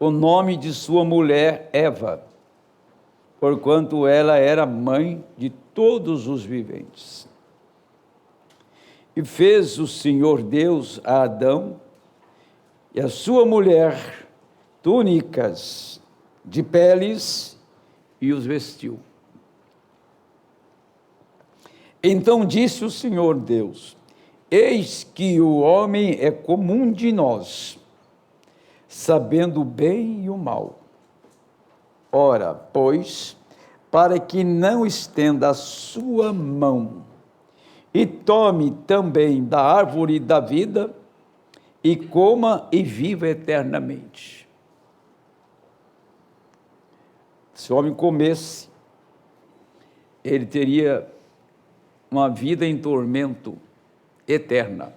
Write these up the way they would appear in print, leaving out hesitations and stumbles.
o nome de sua mulher Eva, porquanto ela era mãe de todos os viventes. E fez o Senhor Deus a Adão e a sua mulher túnicas de peles e os vestiu. Então disse o Senhor Deus: eis que o homem é comum de nós, sabendo o bem e o mal. Ora, pois, para que não estenda a sua mão e tome também da árvore da vida e coma e viva eternamente. Se o homem comesse, ele teria uma vida em tormento eterna,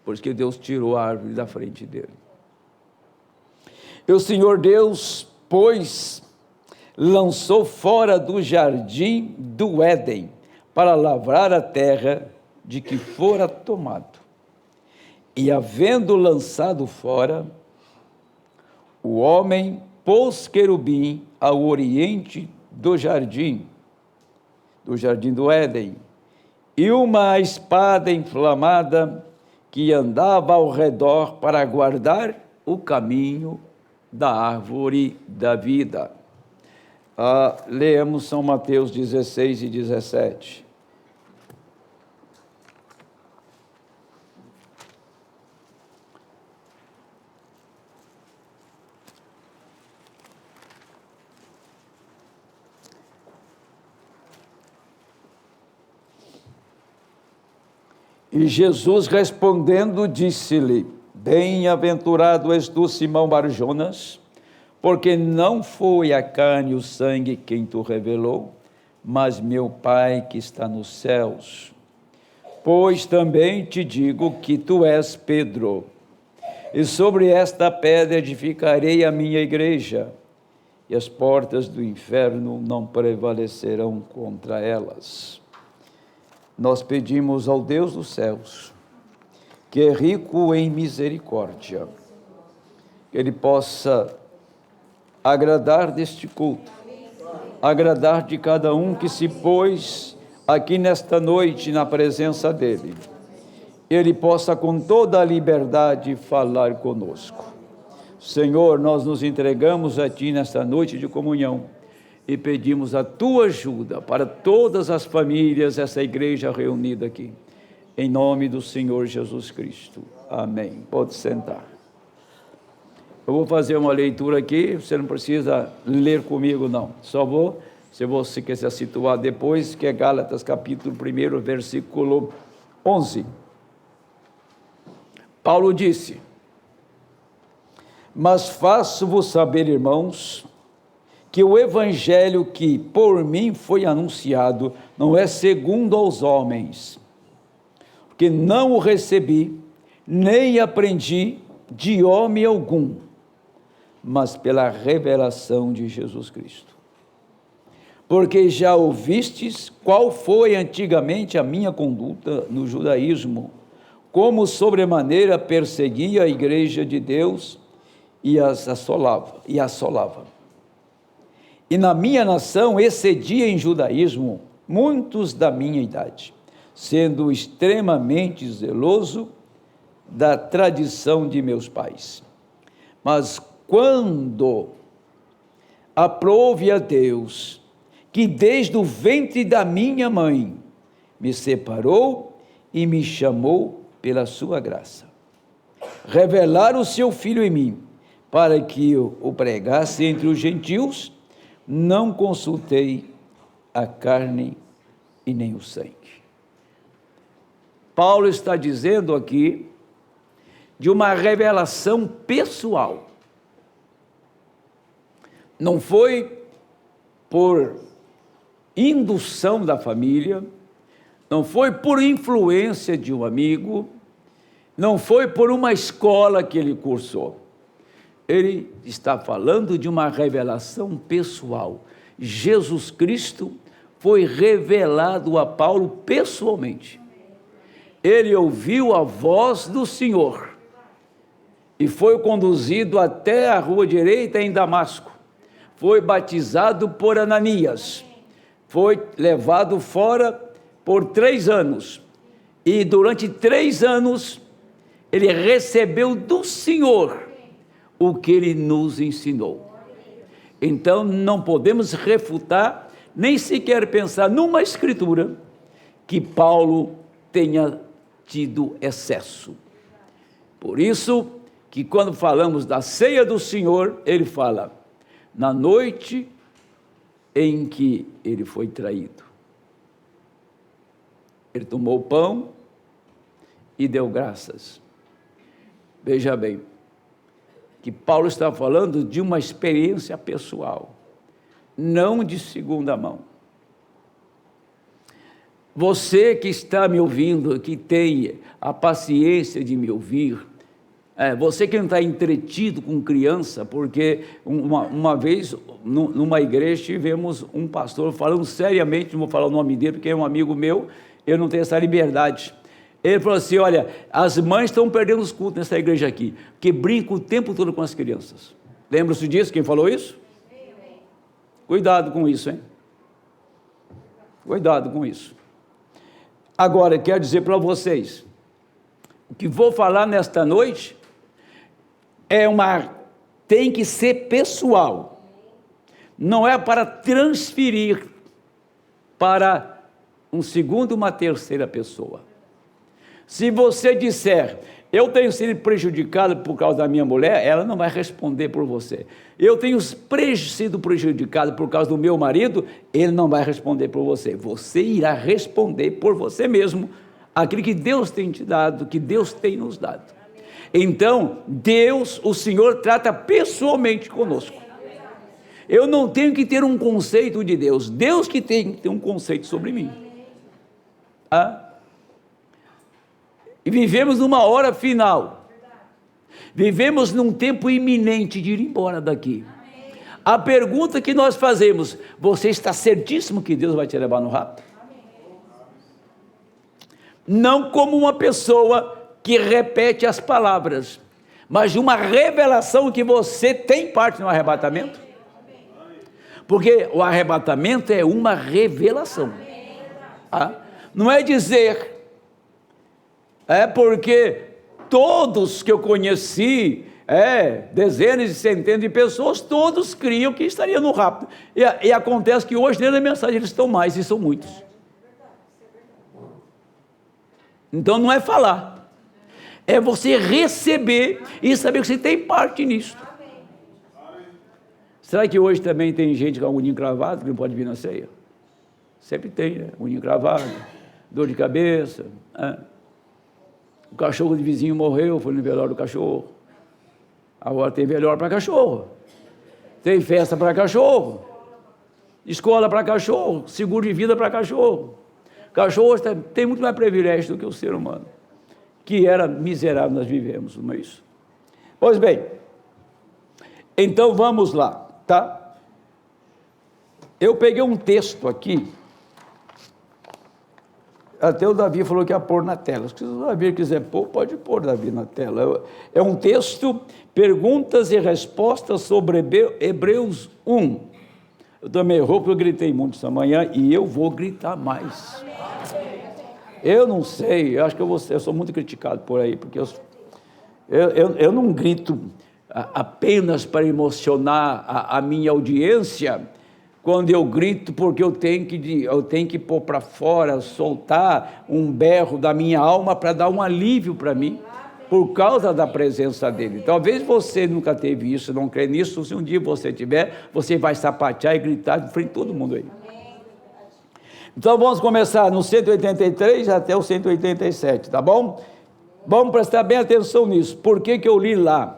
porque Deus tirou a árvore da frente dele. E o Senhor Deus, pois, lançou fora do jardim do Éden, para lavrar a terra de que fora tomado. E havendo lançado fora, o homem pôs querubim ao oriente do jardim do Éden, e uma espada inflamada que andava ao redor para guardar o caminho da árvore da vida. Leamos São Mateus 16 e 17. E Jesus respondendo disse-lhe: bem-aventurado és tu, Simão Bar-Jonas, porque não foi a carne e o sangue quem tu revelou, mas meu Pai que está nos céus. Pois também te digo que tu és Pedro, e sobre esta pedra edificarei a minha igreja, e as portas do inferno não prevalecerão contra elas. Nós pedimos ao Deus dos céus, que é rico em misericórdia, que Ele possa agradar deste culto, agradar de cada um que se pôs aqui nesta noite na presença dEle. Ele possa com toda a liberdade falar conosco. Senhor, nós nos entregamos a Ti nesta noite de comunhão e pedimos a Tua ajuda para todas as famílias, essa igreja reunida aqui. Em nome do Senhor Jesus Cristo. Amém. Pode sentar. Eu vou fazer uma leitura aqui, você não precisa ler comigo não, só vou, se você quiser situar depois, que é Gálatas capítulo 1, versículo 11. Paulo disse: mas faço-vos saber, irmãos, que o evangelho que por mim foi anunciado não é segundo aos homens, porque não o recebi, nem aprendi de homem algum, mas pela revelação de Jesus Cristo. Porque já ouvistes qual foi antigamente a minha conduta no judaísmo, como sobremaneira perseguia a igreja de Deus e assolava. E na minha nação excedia em judaísmo muitos da minha idade, sendo extremamente zeloso da tradição de meus pais. Mas quando aprouve a Deus, que desde o ventre da minha mãe me separou e me chamou pela sua graça, revelar o seu Filho em mim, para que eu o pregasse entre os gentios, não consultei a carne e nem o sangue. Paulo está dizendo aqui de uma revelação pessoal. Não foi por indução da família, não foi por influência de um amigo, não foi por uma escola que ele cursou. Ele está falando de uma revelação pessoal. Jesus Cristo foi revelado a Paulo pessoalmente. Ele ouviu a voz do Senhor e foi conduzido até a rua direita em Damasco. Foi batizado por Ananias, foi levado fora por 3 anos, e durante 3 anos ele recebeu do Senhor o que ele nos ensinou. Então não podemos refutar, nem sequer pensar numa escritura que Paulo tenha tido excesso. Por isso que quando falamos da ceia do Senhor, ele fala, na noite em que ele foi traído, ele tomou o pão e deu graças. Veja bem, que Paulo está falando de uma experiência pessoal, não de segunda mão. Você que está me ouvindo, que tem a paciência de me ouvir, você que não está entretido com criança, porque uma vez, numa igreja, tivemos um pastor falando seriamente, não vou falar o nome dele, porque é um amigo meu, eu não tenho essa liberdade. Ele falou assim, olha, as mães estão perdendo os cultos nessa igreja aqui, que brincam o tempo todo com as crianças. Lembra-se disso? Quem falou isso? Cuidado com isso, hein? Cuidado com isso. Agora, quero dizer para vocês, o que vou falar nesta noite tem que ser pessoal, não é para transferir para um segundo, uma terceira pessoa. Se você disser, eu tenho sido prejudicado por causa da minha mulher, ela não vai responder por você. Eu tenho sido prejudicado por causa do meu marido, ele não vai responder por você. Você irá responder por você mesmo aquilo que Deus tem te dado, que Deus tem nos dado. Então, Deus, o Senhor, trata pessoalmente conosco. Eu não tenho que ter um conceito de Deus, Deus que tem que ter um conceito sobre mim. E vivemos numa hora final, vivemos num tempo iminente de ir embora daqui. A pergunta que nós fazemos, você está certíssimo que Deus vai te levar no rapto? Não como uma pessoa que repete as palavras, mas de uma revelação que você tem parte no arrebatamento, porque o arrebatamento é uma revelação. Não é dizer, porque todos que eu conheci, dezenas e centenas de pessoas, todos criam que estaria no rapto, e acontece que hoje dentro da mensagem eles estão mais, e são muitos. Então não é falar, é você receber e saber que você tem parte nisso. Será que hoje também tem gente com a unha encravada que não pode vir na ceia? Sempre tem, né? Unha encravada, dor de cabeça, O cachorro de vizinho morreu, foi no velório do cachorro. Agora tem velório para cachorro, tem festa para cachorro, escola para cachorro, seguro de vida para cachorro. Cachorro tem muito mais privilégio do que o ser humano, que era miserável, nós vivemos, não é isso? Pois bem, então vamos lá, tá? Eu peguei um texto aqui, até o Davi falou que ia pôr na tela, se o Davi quiser pôr, pode pôr, Davi, na tela. É um texto, perguntas e respostas sobre Hebreus 1. Eu também errou porque eu gritei muito essa manhã, e eu vou gritar mais. Eu não sei, eu acho que eu sou muito criticado por aí, porque eu não grito apenas para emocionar a minha audiência, quando eu grito porque eu tenho que pôr para fora, soltar um berro da minha alma para dar um alívio para mim, por causa da presença dele. Talvez você nunca teve isso, não crê nisso, se um dia você tiver, você vai sapatear e gritar de frente a todo mundo aí. Então vamos começar no 183 até o 187, tá bom? Vamos prestar bem atenção nisso. Por que eu li lá?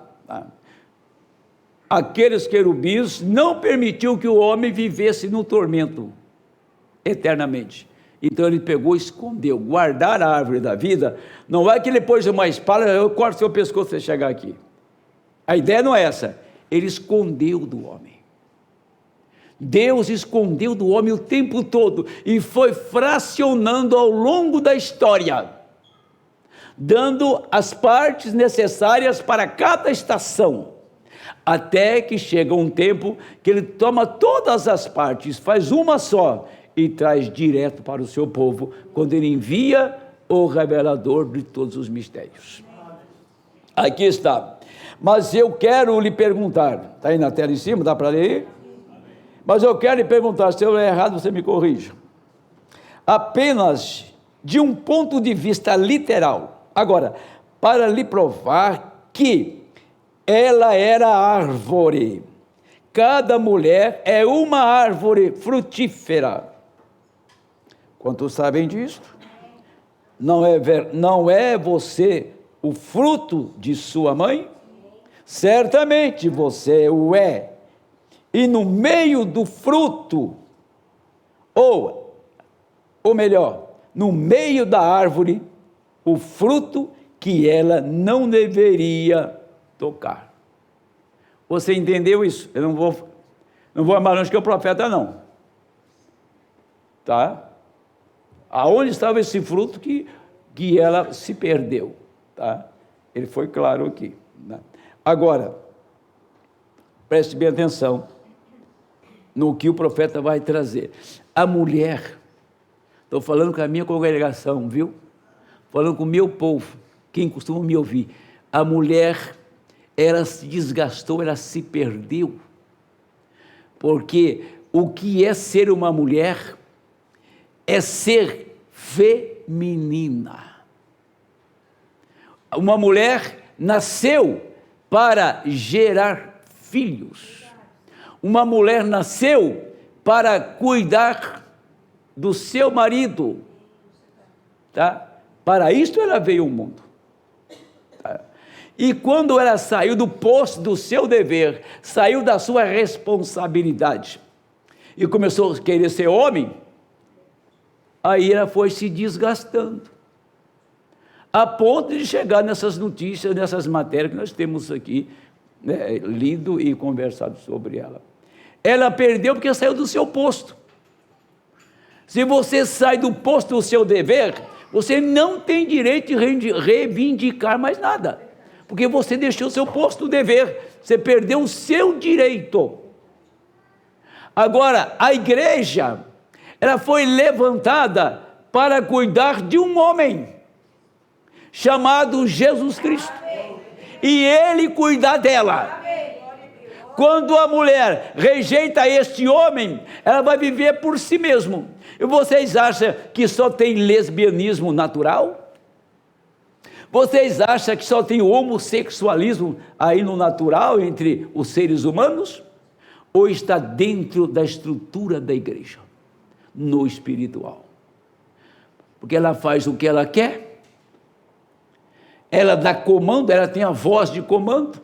Aqueles querubins não permitiu que o homem vivesse no tormento eternamente. Então ele pegou e escondeu. Guardar a árvore da vida, não é que ele pôs uma espada, eu corto seu pescoço se você chegar aqui. A ideia não é essa. Ele escondeu do homem. Deus escondeu do homem o tempo todo e foi fracionando ao longo da história. dando as partes necessárias para cada estação, até que chega um tempo que ele toma todas as partes, faz uma só e traz direto para o seu povo, quando ele envia o revelador de todos os mistérios. Aqui está. Mas eu quero lhe perguntar, está aí na tela em cima, dá para ler? Mas eu quero lhe perguntar, se eu ler errado, você me corrija. Apenas de um ponto de vista literal. Agora, para lhe provar que ela era árvore. Cada mulher é uma árvore frutífera. Quantos sabem disso? Não é você o fruto de sua mãe? Certamente você o é. E no meio do fruto, ou melhor, no meio da árvore, o fruto que ela não deveria tocar. Você entendeu isso? Eu não vou mais longe que o profeta, não. Tá? Aonde estava esse fruto que ela se perdeu? Tá? Ele foi claro aqui. Né? Agora, preste bem atenção no que o profeta vai trazer. A mulher, estou falando com a minha congregação, viu? Falando com o meu povo, quem costuma me ouvir. A mulher, ela se desgastou, ela se perdeu. Porque o que é ser uma mulher é ser feminina. Uma mulher nasceu para gerar filhos. Uma mulher nasceu para cuidar do seu marido, tá? Para isso ela veio ao mundo. Tá? E quando ela saiu do posto do seu dever, saiu da sua responsabilidade e começou a querer ser homem, aí ela foi se desgastando, a ponto de chegar nessas notícias, nessas matérias que nós temos aqui, né, lido e conversado sobre ela. Ela perdeu porque saiu do seu posto. Se você sai do posto do seu dever, você não tem direito de reivindicar mais nada, porque você deixou o seu posto do dever, você perdeu o seu direito. Agora, a igreja, ela foi levantada para cuidar de um homem, chamado Jesus Cristo, e ele cuidar dela. Quando a mulher rejeita este homem, ela vai viver por si mesma. E vocês acham que só tem lesbianismo natural? Vocês acham que só tem homossexualismo aí no natural entre os seres humanos? Ou está dentro da estrutura da igreja, no espiritual? Porque ela faz o que ela quer, ela dá comando, ela tem a voz de comando,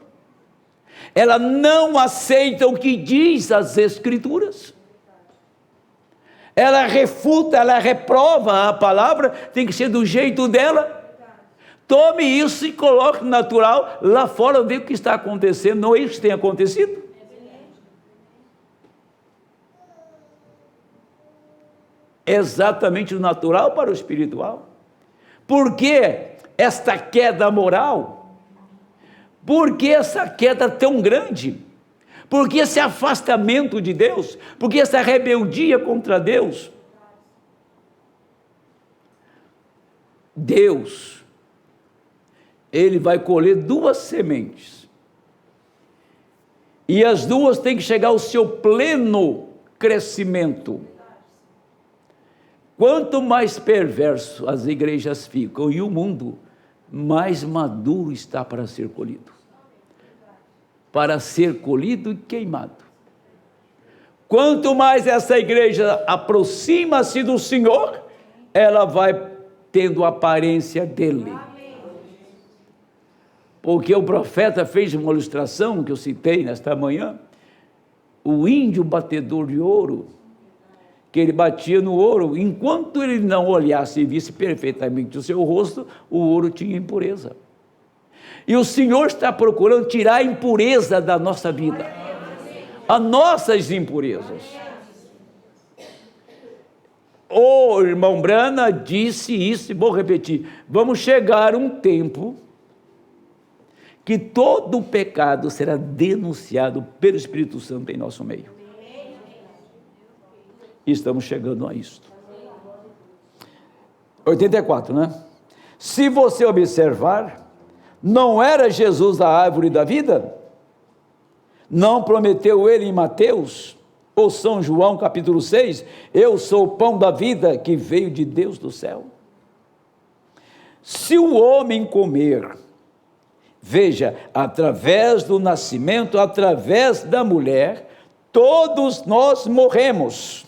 ela não aceita o que diz as Escrituras, ela refuta, ela reprova a palavra, tem que ser do jeito dela. Tome isso e coloque no natural, lá fora vê o que está acontecendo, não é isso que tem acontecido? Exatamente o natural para o espiritual. Por que esta queda moral? Por que essa queda tão grande? Por que esse afastamento de Deus? Por que essa rebeldia contra Deus? Deus, Ele vai colher duas sementes, e as duas têm que chegar ao seu pleno crescimento. Quanto mais perverso as igrejas ficam e o mundo, mais maduro está para ser colhido. Para ser colhido e queimado. Quanto mais essa igreja aproxima-se do Senhor, ela vai tendo a aparência dele. Porque o profeta fez uma ilustração que eu citei nesta manhã, o índio batedor de ouro, que ele batia no ouro, enquanto ele não olhasse e visse perfeitamente o seu rosto, o ouro tinha impureza. E o Senhor está procurando tirar a impureza da nossa vida, as nossas impurezas. o irmão Brana disse isso, e vou repetir, vamos chegar a um tempo que todo o pecado será denunciado pelo Espírito Santo em nosso meio. E estamos chegando a isso. 84, né? Se você observar, não era Jesus a árvore da vida? Não prometeu ele em Mateus, ou São João capítulo 6, eu sou o pão da vida que veio de Deus do céu? Se o homem comer, veja, através do nascimento, através da mulher, todos nós morremos,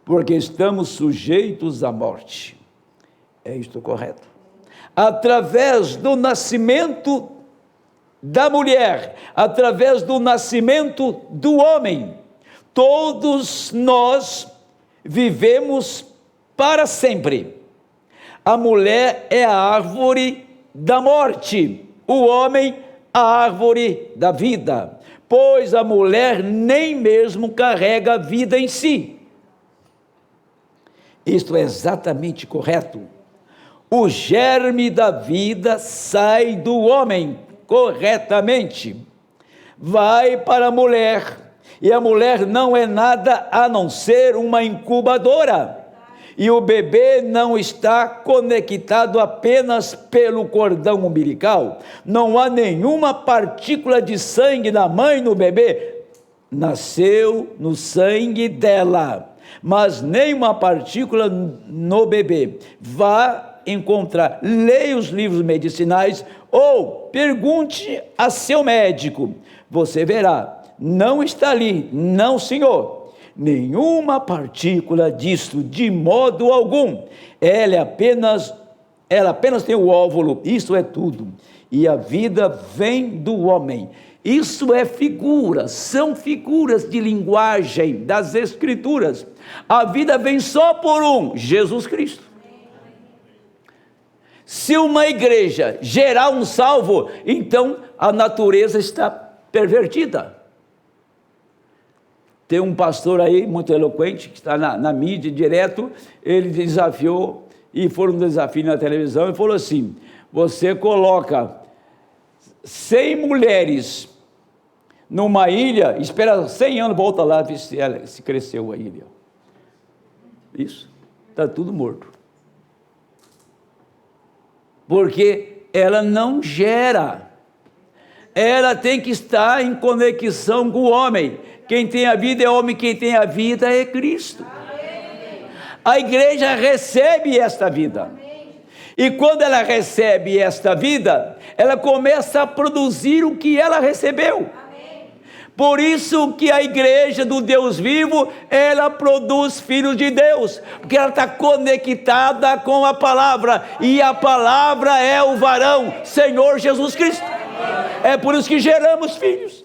porque estamos sujeitos à morte. É isto correto? Através do nascimento da mulher, através do nascimento do homem, todos nós vivemos para sempre. A mulher é a árvore da morte, o homem a árvore da vida, pois a mulher nem mesmo carrega a vida em si. Isto é exatamente correto. O germe da vida sai do homem corretamente, vai para a mulher, e a mulher não é nada a não ser uma incubadora, e o bebê não está conectado apenas pelo cordão umbilical, não há nenhuma partícula de sangue da mãe no bebê, nasceu no sangue dela, mas nenhuma partícula no bebê. Vá encontrar, leia os livros medicinais ou pergunte a seu médico, você verá, não está ali, não senhor, nenhuma partícula disso, de modo algum, ela apenas tem o óvulo, isso é tudo, e a vida vem do homem. Isso é figura, são figuras de linguagem das Escrituras. A vida vem só por um, Jesus Cristo. Se uma igreja gerar um salvo, então a natureza está pervertida. Tem um pastor aí, muito eloquente, que está na mídia direto, ele desafiou, e foi um desafio na televisão, e falou assim, você coloca 100 mulheres numa ilha, espera 100 anos, volta lá, ver se cresceu a ilha. Isso, está tudo morto. Porque ela não gera, ela tem que estar em conexão com o homem. Quem tem a vida é homem, quem tem a vida é Cristo. A igreja recebe esta vida, e quando ela recebe esta vida, ela começa a produzir o que ela recebeu. Por isso que a igreja do Deus vivo, ela produz filhos de Deus, porque ela está conectada com a palavra, e a palavra é o varão, Senhor Jesus Cristo. É por isso que geramos filhos.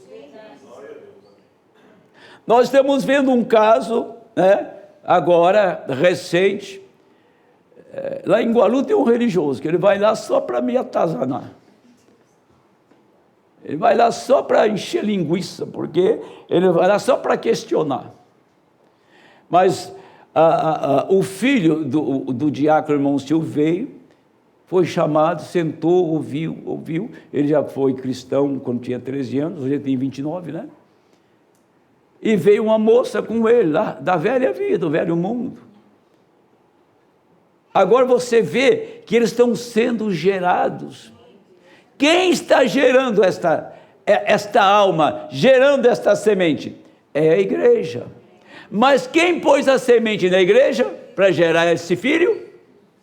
Nós estamos vendo um caso, né, agora, recente, lá em Gualu tem um religioso, que ele vai lá só para me atazanar. Ele vai lá só para encher linguiça, porque ele vai lá só para questionar. Mas o filho do diácono irmão Silvio veio, foi chamado, sentou, ouviu. Ele já foi cristão quando tinha 13 anos, hoje ele tem 29, né? E veio uma moça com ele lá, da velha vida, do velho mundo. Agora você vê que eles estão sendo gerados. Quem está gerando esta alma, gerando esta semente? É a igreja. Mas quem pôs a semente na igreja para gerar esse filho?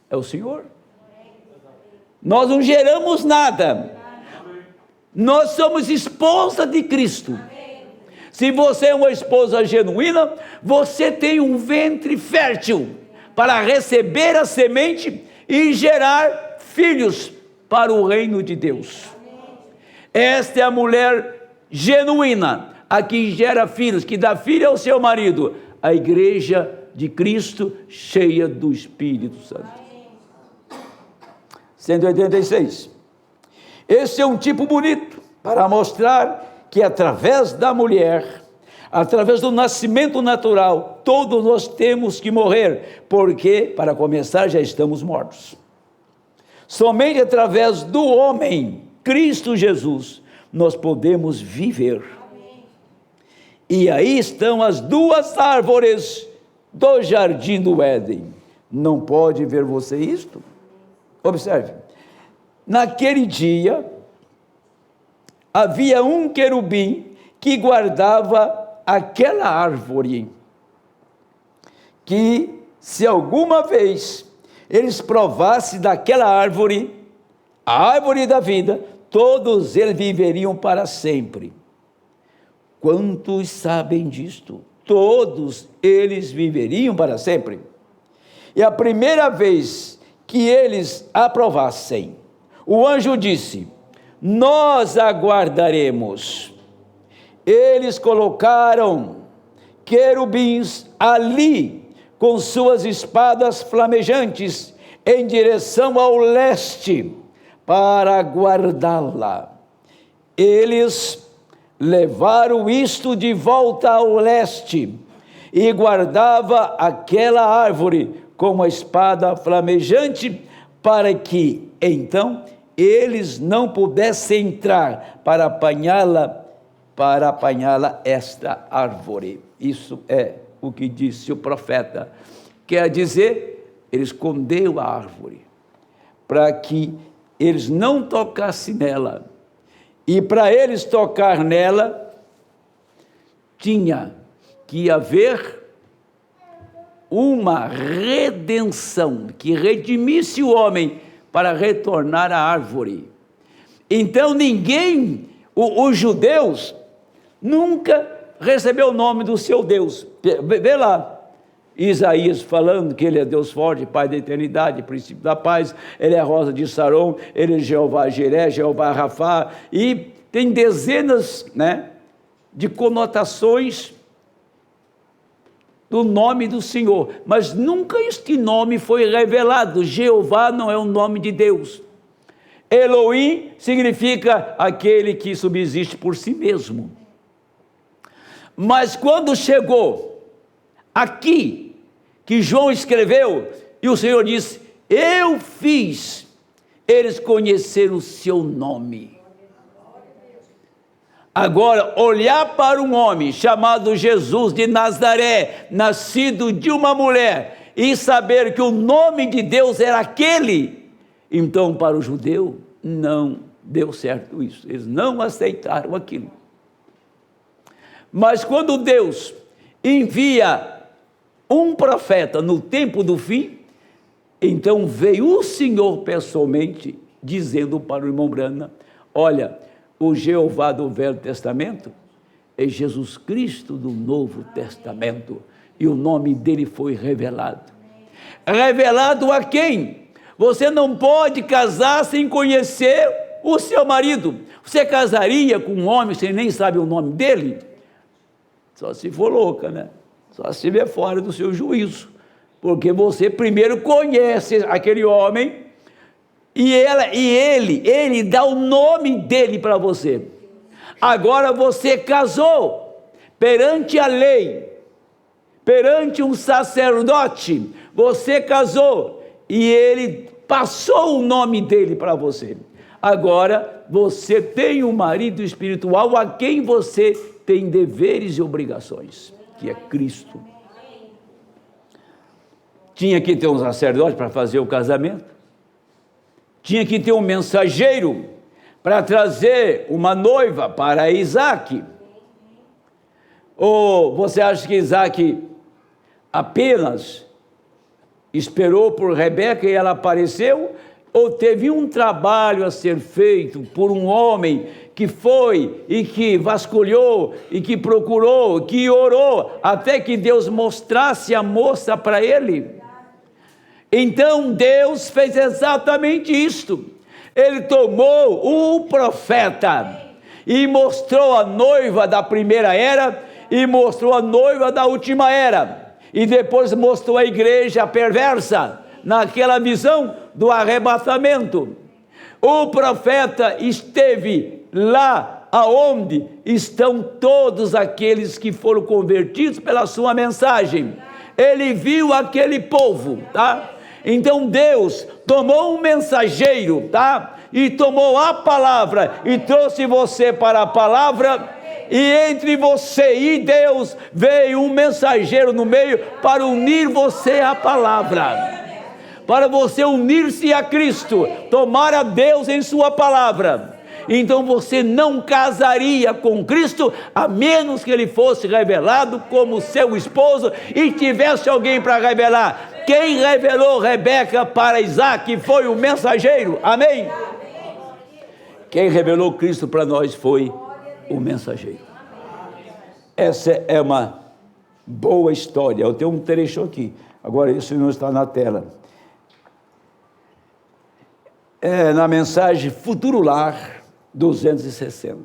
É o Senhor. Nós não geramos nada. Nós somos esposa de Cristo. Se você é uma esposa genuína, você tem um ventre fértil para receber a semente e gerar filhos para o reino de Deus. Esta é a mulher genuína, a que gera filhos, que dá filho ao seu marido, a igreja de Cristo cheia do Espírito Santo. 186. Esse é um tipo bonito para mostrar que através da mulher Através do nascimento natural, todos nós temos que morrer, porque, para começar, já estamos mortos. Somente através do homem, Cristo Jesus, nós podemos viver. E aí estão as duas árvores do jardim do Éden. Não pode ver você isto? Observe, naquele dia, havia um querubim que guardava aquela árvore, que se alguma vez eles provassem daquela árvore, a árvore da vida, todos eles viveriam para sempre. Quantos sabem disto? Todos eles viveriam para sempre. E a primeira vez que eles aprovassem, o anjo disse: nós aguardaremos. Eles colocaram querubins ali, com suas espadas flamejantes, em direção ao leste, para guardá-la. Eles levaram isto de volta ao leste, e guardava aquela árvore com a espada flamejante, para que, então, eles não pudessem entrar para apanhá-la, esta árvore. Isso é o que disse o profeta. Quer dizer, ele escondeu a árvore, para que eles não tocassem nela. E para eles tocar nela, tinha que haver uma redenção, que redimisse o homem para retornar à árvore. Então ninguém, os judeus, nunca recebeu o nome do seu Deus. Vê lá, Isaías falando que ele é Deus forte, Pai da eternidade, princípio da paz, ele é a rosa de Saron, ele é Jeová Jiré, Jeová Rafá, e tem dezenas, de conotações do nome do Senhor, mas nunca este nome foi revelado. Jeová não é o nome de Deus. Elohim significa aquele que subsiste por si mesmo. Mas quando chegou aqui, que João escreveu, e o Senhor disse: eu fiz eles conhecer o seu nome. Agora, olhar para um homem chamado Jesus de Nazaré, nascido de uma mulher, e saber que o nome de Deus era aquele, então para o judeu não deu certo isso, eles não aceitaram aquilo. Mas quando Deus envia um profeta no tempo do fim, então veio o Senhor pessoalmente, dizendo para o irmão Brana: olha, o Jeová do Velho Testamento é Jesus Cristo do Novo Testamento, e o nome dele foi revelado. Revelado a quem? Você não pode casar sem conhecer o seu marido. Você casaria com um homem sem nem saber o nome dele? Só se for louca, Só se estiver fora do seu juízo, porque você primeiro conhece aquele homem, e ele dá o nome dele para você. Agora você casou perante a lei, perante um sacerdote, você casou, e ele passou o nome dele para você. Agora você tem um marido espiritual a quem você tem deveres e obrigações, que é Cristo. Tinha que ter um sacerdote para fazer o casamento, tinha que ter um mensageiro para trazer uma noiva para Isaac. Ou você acha que Isaac apenas esperou por Rebeca e ela apareceu? Ou teve um trabalho a ser feito por um homem que foi e que vasculhou e que procurou, que orou, até que Deus mostrasse a moça para ele? Então Deus fez exatamente isto. Ele tomou o profeta e mostrou a noiva da primeira era e mostrou a noiva da última era, e depois mostrou a igreja perversa naquela visão do arrebatamento. O profeta esteve lá aonde estão todos aqueles que foram convertidos pela sua mensagem. Ele viu aquele povo, tá? Então Deus tomou um mensageiro, tá? E tomou a palavra e trouxe você para a palavra, e entre você e Deus veio um mensageiro no meio para unir você à palavra, para você unir-se a Cristo, tomar a Deus em sua palavra. Então você não casaria com Cristo, a menos que ele fosse revelado como seu esposo e tivesse alguém para revelar. Quem revelou Rebeca para Isaac foi o mensageiro, amém? Quem revelou Cristo para nós foi o mensageiro. Essa é uma boa história. Eu tenho um trecho aqui, agora isso não está na tela. É na mensagem Futuro Lar 260.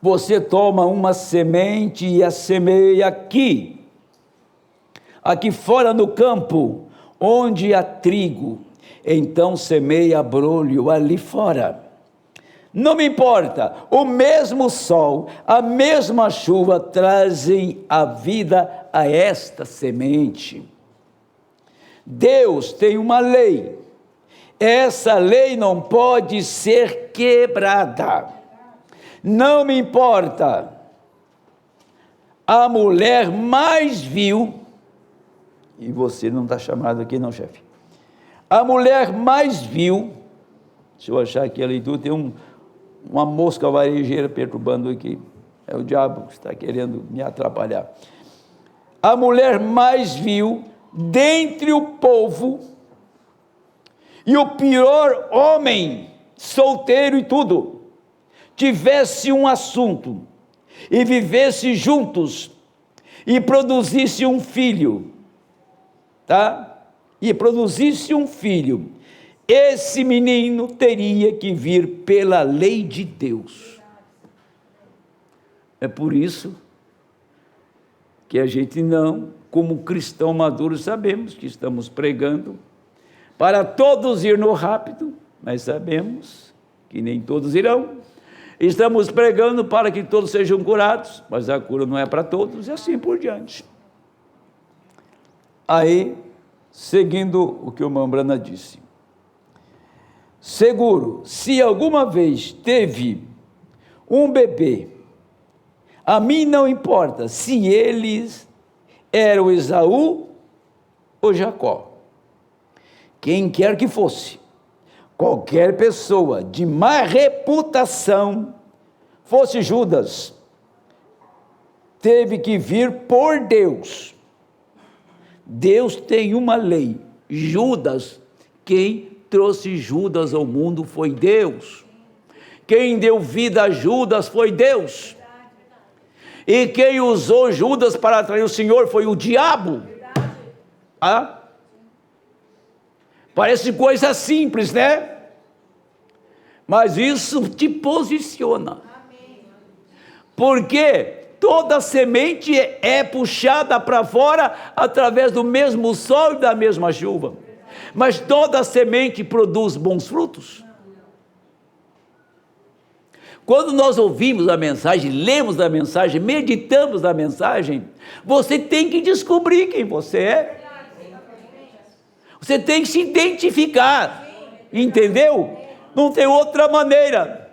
Você toma uma semente e a semeia aqui fora no campo, onde há trigo, então semeia brolho ali fora. Não me importa, o mesmo sol, a mesma chuva trazem a vida a esta semente. Deus tem uma lei. Essa lei não pode ser quebrada. Não me importa. A mulher mais vil, e você não está chamado aqui não, chefe. A mulher mais vil, deixa eu achar aqui a leitura, tem uma mosca varejeira perturbando aqui. É o diabo que está querendo me atrapalhar. A mulher mais vil dentre o povo, e o pior homem, solteiro e tudo, tivesse um assunto, e vivesse juntos, e produzisse um filho, tá? E produzisse um filho, esse menino teria que vir pela lei de Deus. É por isso que a gente não, como cristão maduro, sabemos que estamos pregando para todos ir no rápido, mas sabemos que nem todos irão. Estamos pregando para que todos sejam curados, mas a cura não é para todos, e assim por diante. Aí, seguindo o que o Mambrana disse, seguro, se alguma vez teve um bebê, a mim não importa se eles eram Esaú ou Jacó. Quem quer que fosse, qualquer pessoa de má reputação, fosse Judas, teve que vir por Deus. Deus tem uma lei. Judas, quem trouxe Judas ao mundo foi Deus. Quem deu vida a Judas foi Deus. E quem usou Judas para atrair o Senhor foi o diabo. Ah? Parece coisa simples, né? Mas isso te posiciona. Porque toda semente é puxada para fora através do mesmo sol e da mesma chuva. Mas toda semente produz bons frutos. Quando nós ouvimos a mensagem, lemos a mensagem, meditamos a mensagem, você tem que descobrir quem você é. Você tem que se identificar, entendeu? Não tem outra maneira.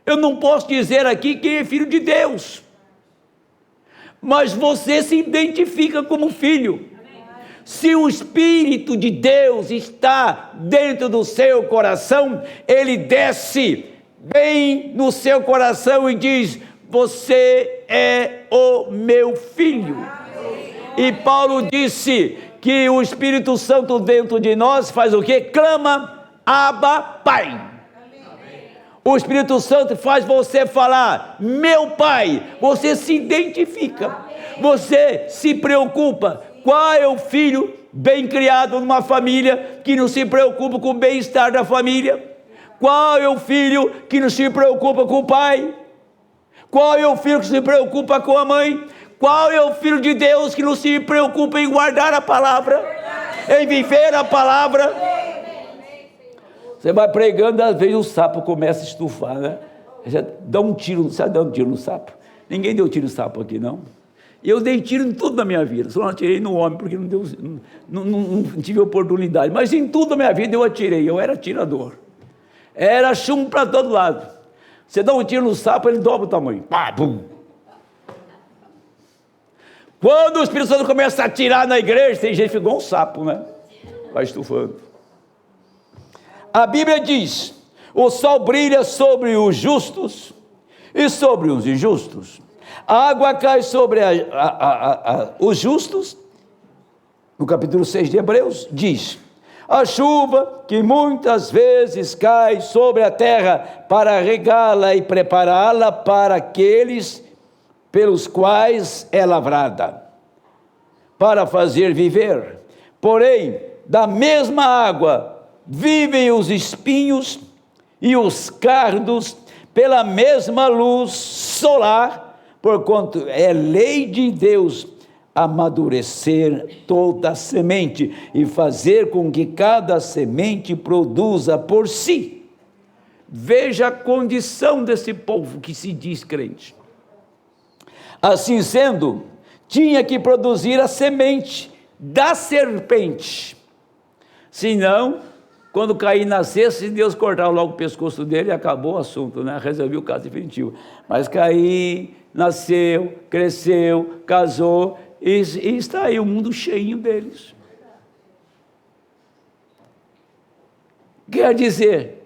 Eu não posso dizer aqui quem é filho de Deus, mas você se identifica como filho. Se o Espírito de Deus está dentro do seu coração, ele desce bem no seu coração e diz: você é o meu filho. E Paulo disse que o Espírito Santo dentro de nós faz o quê? Clama, Abba, Pai. O Espírito Santo faz você falar, meu Pai. Você se identifica, você se preocupa. Qual é o filho bem criado numa família que não se preocupa com o bem-estar da família? Qual é o filho que não se preocupa com o pai? Qual é o filho que se preocupa com a mãe? Qual é o filho de Deus que não se preocupa em guardar a palavra, em viver a palavra? Você vai pregando, às vezes o sapo começa a estufar, né? Já dá um tiro, sabe dar um tiro no sapo? Ninguém deu tiro no sapo aqui, não. Eu dei tiro em tudo na minha vida, só não atirei no homem, porque não tive oportunidade. Mas em tudo na minha vida eu atirei, eu era atirador. Era chumbo para todo lado. Você dá um tiro no sapo, ele dobra o tamanho. Pá, bum. Quando o Espírito Santo começa a atirar na igreja, tem gente que igual um sapo, né? Vai estufando. A Bíblia diz: o sol brilha sobre os justos e sobre os injustos. A água cai sobre os justos. No capítulo 6 de Hebreus, diz: a chuva que muitas vezes cai sobre a terra para regá-la e prepará-la para aqueles pelos quais é lavrada, para fazer viver. Porém, da mesma água vivem os espinhos e os cardos, pela mesma luz solar, porquanto é lei de Deus amadurecer toda a semente e fazer com que cada semente produza por si. Veja a condição desse povo que se diz crente. Assim sendo, tinha que produzir a semente da serpente. Senão, quando Caim nascesse, se Deus cortar logo o pescoço dele, acabou o assunto, né? Resolveu o caso definitivo. Mas Caim nasceu, cresceu, casou, e está aí o mundo cheinho deles. Quer dizer,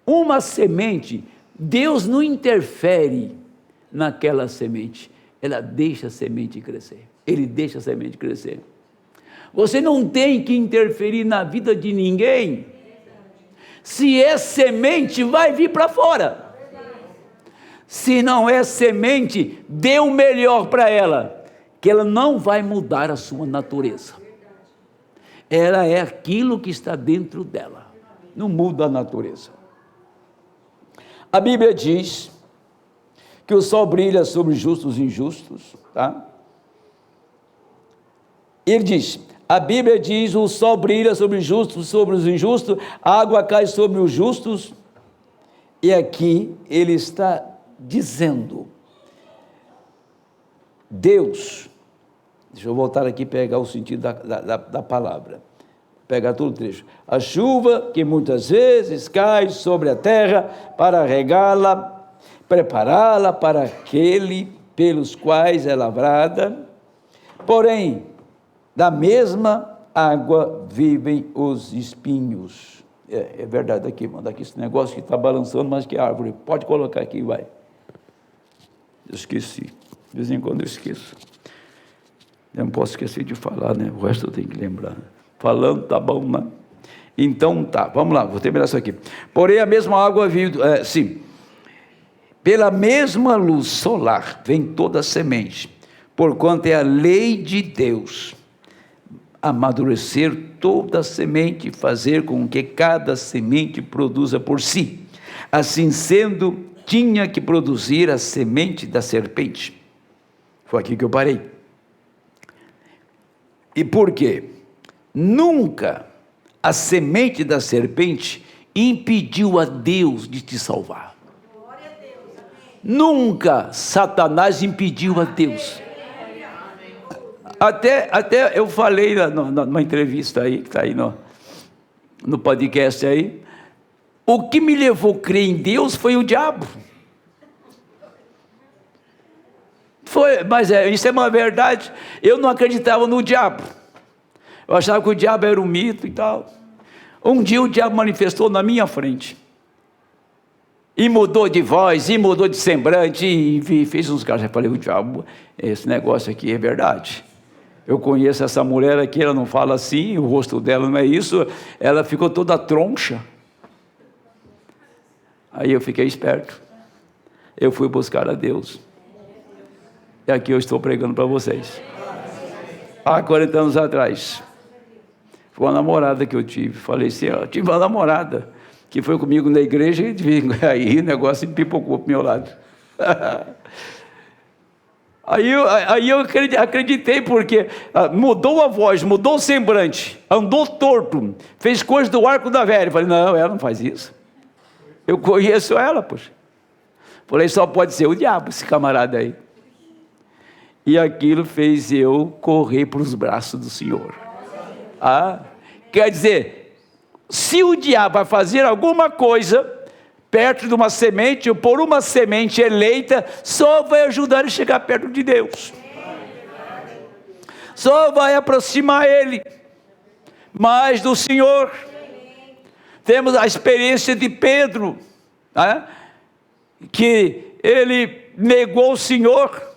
uma semente, Deus não interfere naquela semente, ela deixa a semente crescer, ele deixa a semente crescer. Você não tem que interferir na vida de ninguém. Se é semente, vai vir para fora. Se não é semente, dê o melhor para ela, que ela não vai mudar a sua natureza. Ela é aquilo que está dentro dela, não muda a natureza. A Bíblia diz que o sol brilha sobre os justos e injustos, tá? Ele diz, a Bíblia diz, o sol brilha sobre os justos, sobre os injustos, a água cai sobre os justos, e aqui ele está dizendo, Deus, deixa eu voltar aqui e pegar o sentido da palavra, pegar todo o trecho, a chuva que muitas vezes cai sobre a terra para regá-la, prepará-la para aquele pelos quais é lavrada, porém, da mesma água vivem os espinhos. É verdade, aqui, manda aqui esse negócio que está balançando, mas que árvore, pode colocar aqui, vai. Eu esqueci, de vez em quando eu esqueço. Eu não posso esquecer de falar, né? O resto eu tenho que lembrar. Falando, tá bom, né? Então, tá, vamos lá, vou terminar isso aqui. Porém, a mesma água vive, pela mesma luz solar vem toda a semente, porquanto é a lei de Deus amadurecer toda a semente e fazer com que cada semente produza por si. Assim sendo, tinha que produzir a semente da serpente. Foi aqui que eu parei. E por quê? Nunca a semente da serpente impediu a Deus de te salvar. Nunca Satanás impediu a Deus. Até eu falei numa entrevista aí, que está aí no podcast aí, o que me levou a crer em Deus foi o diabo. Mas isso é uma verdade. Eu não acreditava no diabo. Eu achava que o diabo era um mito e tal. Um dia o diabo manifestou na minha frente. E mudou de voz, e mudou de semblante, e fez uns caras. Eu falei, o diabo, esse negócio aqui é verdade. Eu conheço essa mulher aqui, ela não fala assim, o rosto dela não é isso, ela ficou toda troncha. Aí eu fiquei esperto. Eu fui buscar a Deus. E aqui eu estou pregando para vocês. Há 40 anos atrás, foi uma namorada que eu tive. Falei assim, eu tive uma namorada que foi comigo na igreja e aí o negócio pipocou para o meu lado. Aí eu acreditei, porque mudou a voz, mudou o semblante, andou torto, fez coisa do arco da velha. Eu falei, não, ela não faz isso. Eu conheço ela, poxa. Falei, só pode ser o diabo, esse camarada aí. E aquilo fez eu correr para os braços do Senhor. Quer dizer, se o diabo vai fazer alguma coisa perto de uma semente, ou por uma semente eleita, só vai ajudar ele a chegar perto de Deus. Só vai aproximar ele mais do Senhor. Temos a experiência de Pedro, que ele negou o Senhor,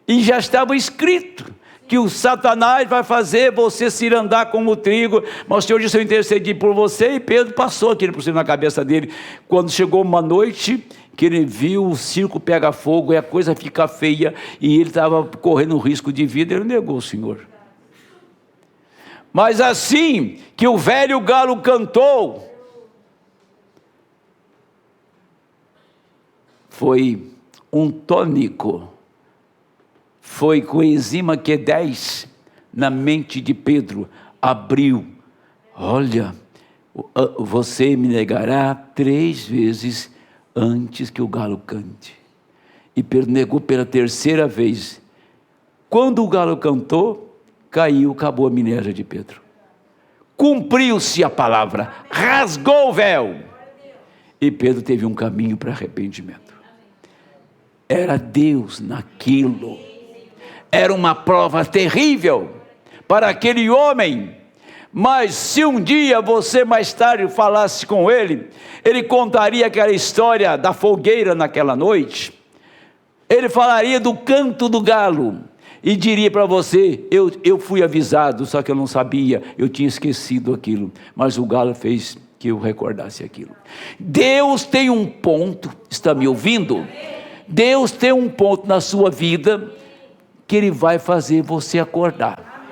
e já estava escrito que o Satanás vai fazer você se andar como trigo, mas o Senhor disse, eu intercedi por você, e Pedro passou aquilo por cima na cabeça dele. Quando chegou uma noite, que ele viu o circo pega fogo, e a coisa fica feia, e ele estava correndo um risco de vida, ele negou o Senhor. Mas assim que o velho galo cantou, foi um tônico, foi coenzima Q10 na mente de Pedro, abriu, olha, você me negará 3 vezes antes que o galo cante. E Pedro negou pela 3ª vez. Quando o galo cantou, caiu, acabou a amnésia de Pedro. Cumpriu-se a palavra, rasgou o véu. E Pedro teve um caminho para arrependimento. Era Deus naquilo. Era uma prova terrível para aquele homem. Mas se um dia você mais tarde falasse com ele, ele contaria aquela história da fogueira naquela noite. Ele falaria do canto do galo e diria para você, eu fui avisado, só que eu não sabia, eu tinha esquecido aquilo, mas o galo fez que eu recordasse aquilo. Deus tem um ponto, está me ouvindo? Deus tem um ponto na sua vida que Ele vai fazer você acordar,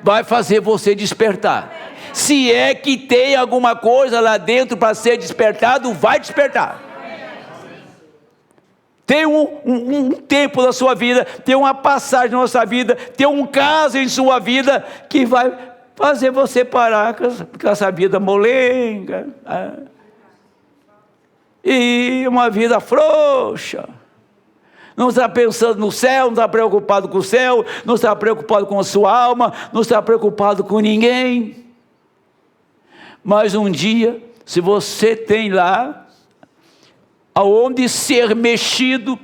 vai fazer você despertar. Se é que tem alguma coisa lá dentro para ser despertado, vai despertar. Tem um tempo na sua vida, tem uma passagem na sua vida, tem um caso em sua vida que vai fazer você parar com essa vida molenga, e uma vida frouxa. Não está pensando no céu, não está preocupado com o céu, não está preocupado com a sua alma, não está preocupado com ninguém. Mas um dia, se você tem lá aonde ser mexido,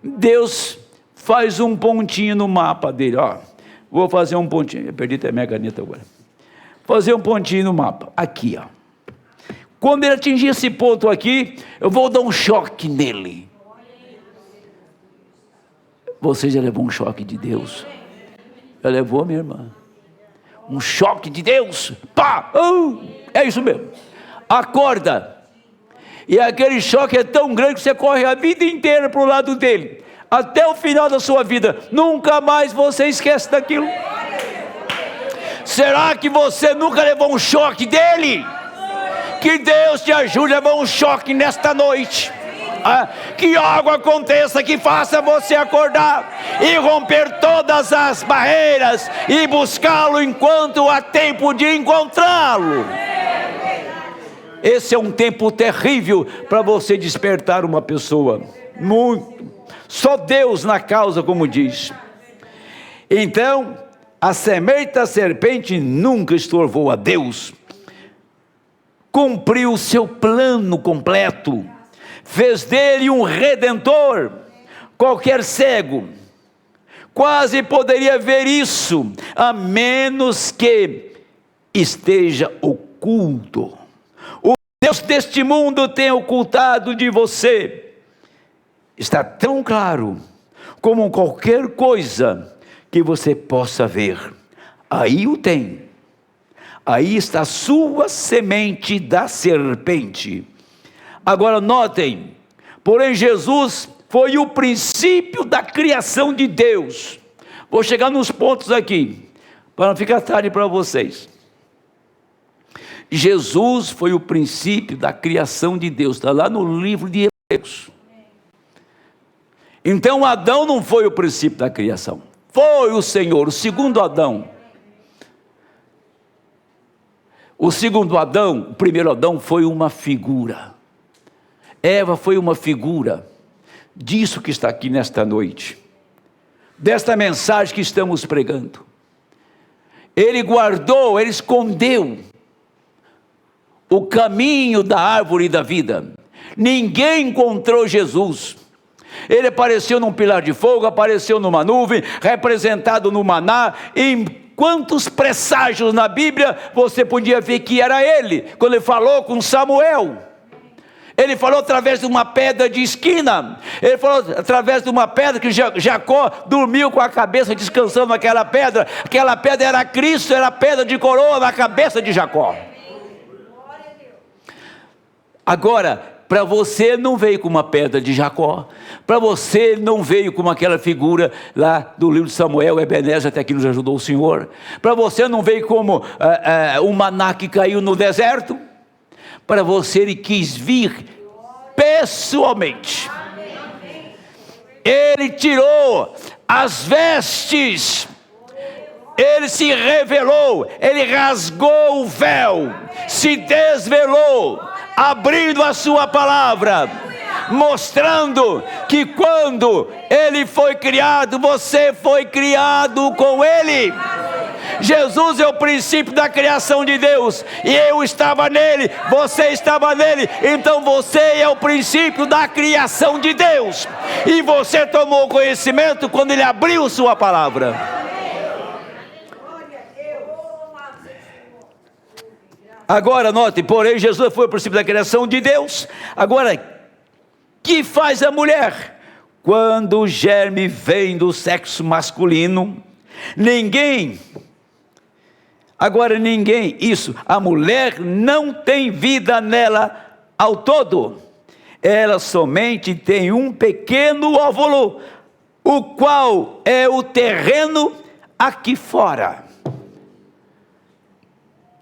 Deus faz um pontinho no mapa dele. Vou fazer um pontinho, eu perdi até minha caneta agora. Fazer um pontinho no mapa, aqui, Quando ele atingir esse ponto aqui, eu vou dar um choque nele. Você já levou um choque de Deus? Já levou, minha irmã? Um choque de Deus? Pá! É isso mesmo. Acorda. E aquele choque é tão grande que você corre a vida inteira para o lado dele. Até o final da sua vida. Nunca mais você esquece daquilo. Será que você nunca levou um choque dele? Que Deus te ajude a levar um choque nesta noite. Que algo aconteça que faça você acordar e romper todas as barreiras e buscá-lo enquanto há tempo de encontrá-lo. Esse é um tempo terrível para você despertar uma pessoa. Muito. Só Deus na causa, como diz. Então, a semente da serpente nunca estorvou a Deus. Cumpriu o seu plano completo. Fez dele um redentor. Qualquer cego quase poderia ver isso, a menos que esteja oculto. O Deus deste mundo tem ocultado de você. Está tão claro como qualquer coisa que você possa ver. Aí o tem. Aí está a sua semente da serpente. Agora notem, porém Jesus foi o princípio da criação de Deus. Vou chegar nos pontos aqui, para não ficar tarde para vocês. Jesus foi o princípio da criação de Deus, está lá no livro de Hebreus. Então Adão não foi o princípio da criação, foi o Senhor, o segundo Adão. O segundo Adão, o primeiro Adão foi uma figura. Eva foi uma figura disso que está aqui nesta noite, desta mensagem que estamos pregando. Ele guardou, ele escondeu o caminho da árvore da vida. Ninguém encontrou Jesus. Ele apareceu num pilar de fogo, apareceu numa nuvem, representado no maná. Em quantos presságios na Bíblia você podia ver que era ele, quando ele falou com Samuel. Ele falou através de uma pedra de esquina. Ele falou através de uma pedra que Jacó dormiu com a cabeça descansando naquela pedra. Aquela pedra era Cristo, era a pedra de coroa na cabeça de Jacó. Agora, para você não veio como uma pedra de Jacó. Para você não veio como aquela figura lá do livro de Samuel, Ebenezer, até que nos ajudou o Senhor. Para você não veio como o maná que caiu no deserto. Para você ele quis vir pessoalmente. Ele tirou as vestes. Ele se revelou. Ele rasgou o véu. Se desvelou, abrindo a sua palavra, mostrando que quando ele foi criado, você foi criado com ele. Jesus é o princípio da criação de Deus, e eu estava nele, você estava nele, então você é o princípio da criação de Deus, e você tomou conhecimento quando ele abriu sua palavra. Agora note, porém Jesus foi o princípio da criação de Deus. Agora, que faz a mulher? Quando o germe vem do sexo masculino, a mulher não tem vida nela ao todo. Ela somente tem um pequeno óvulo, o qual é o terreno aqui fora.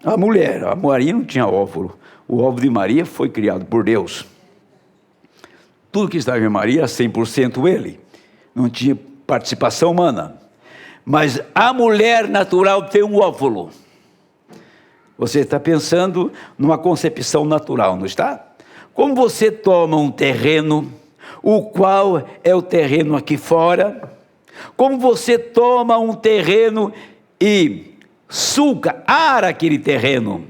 A Maria não tinha óvulo. O óvulo de Maria foi criado por Deus. Tudo que estava em Maria era 100% ele. Não tinha participação humana. Mas a mulher natural tem um óvulo. Você está pensando numa concepção natural, não está? Como você toma um terreno, o qual é o terreno aqui fora, como você toma um terreno e suga, ara aquele terreno,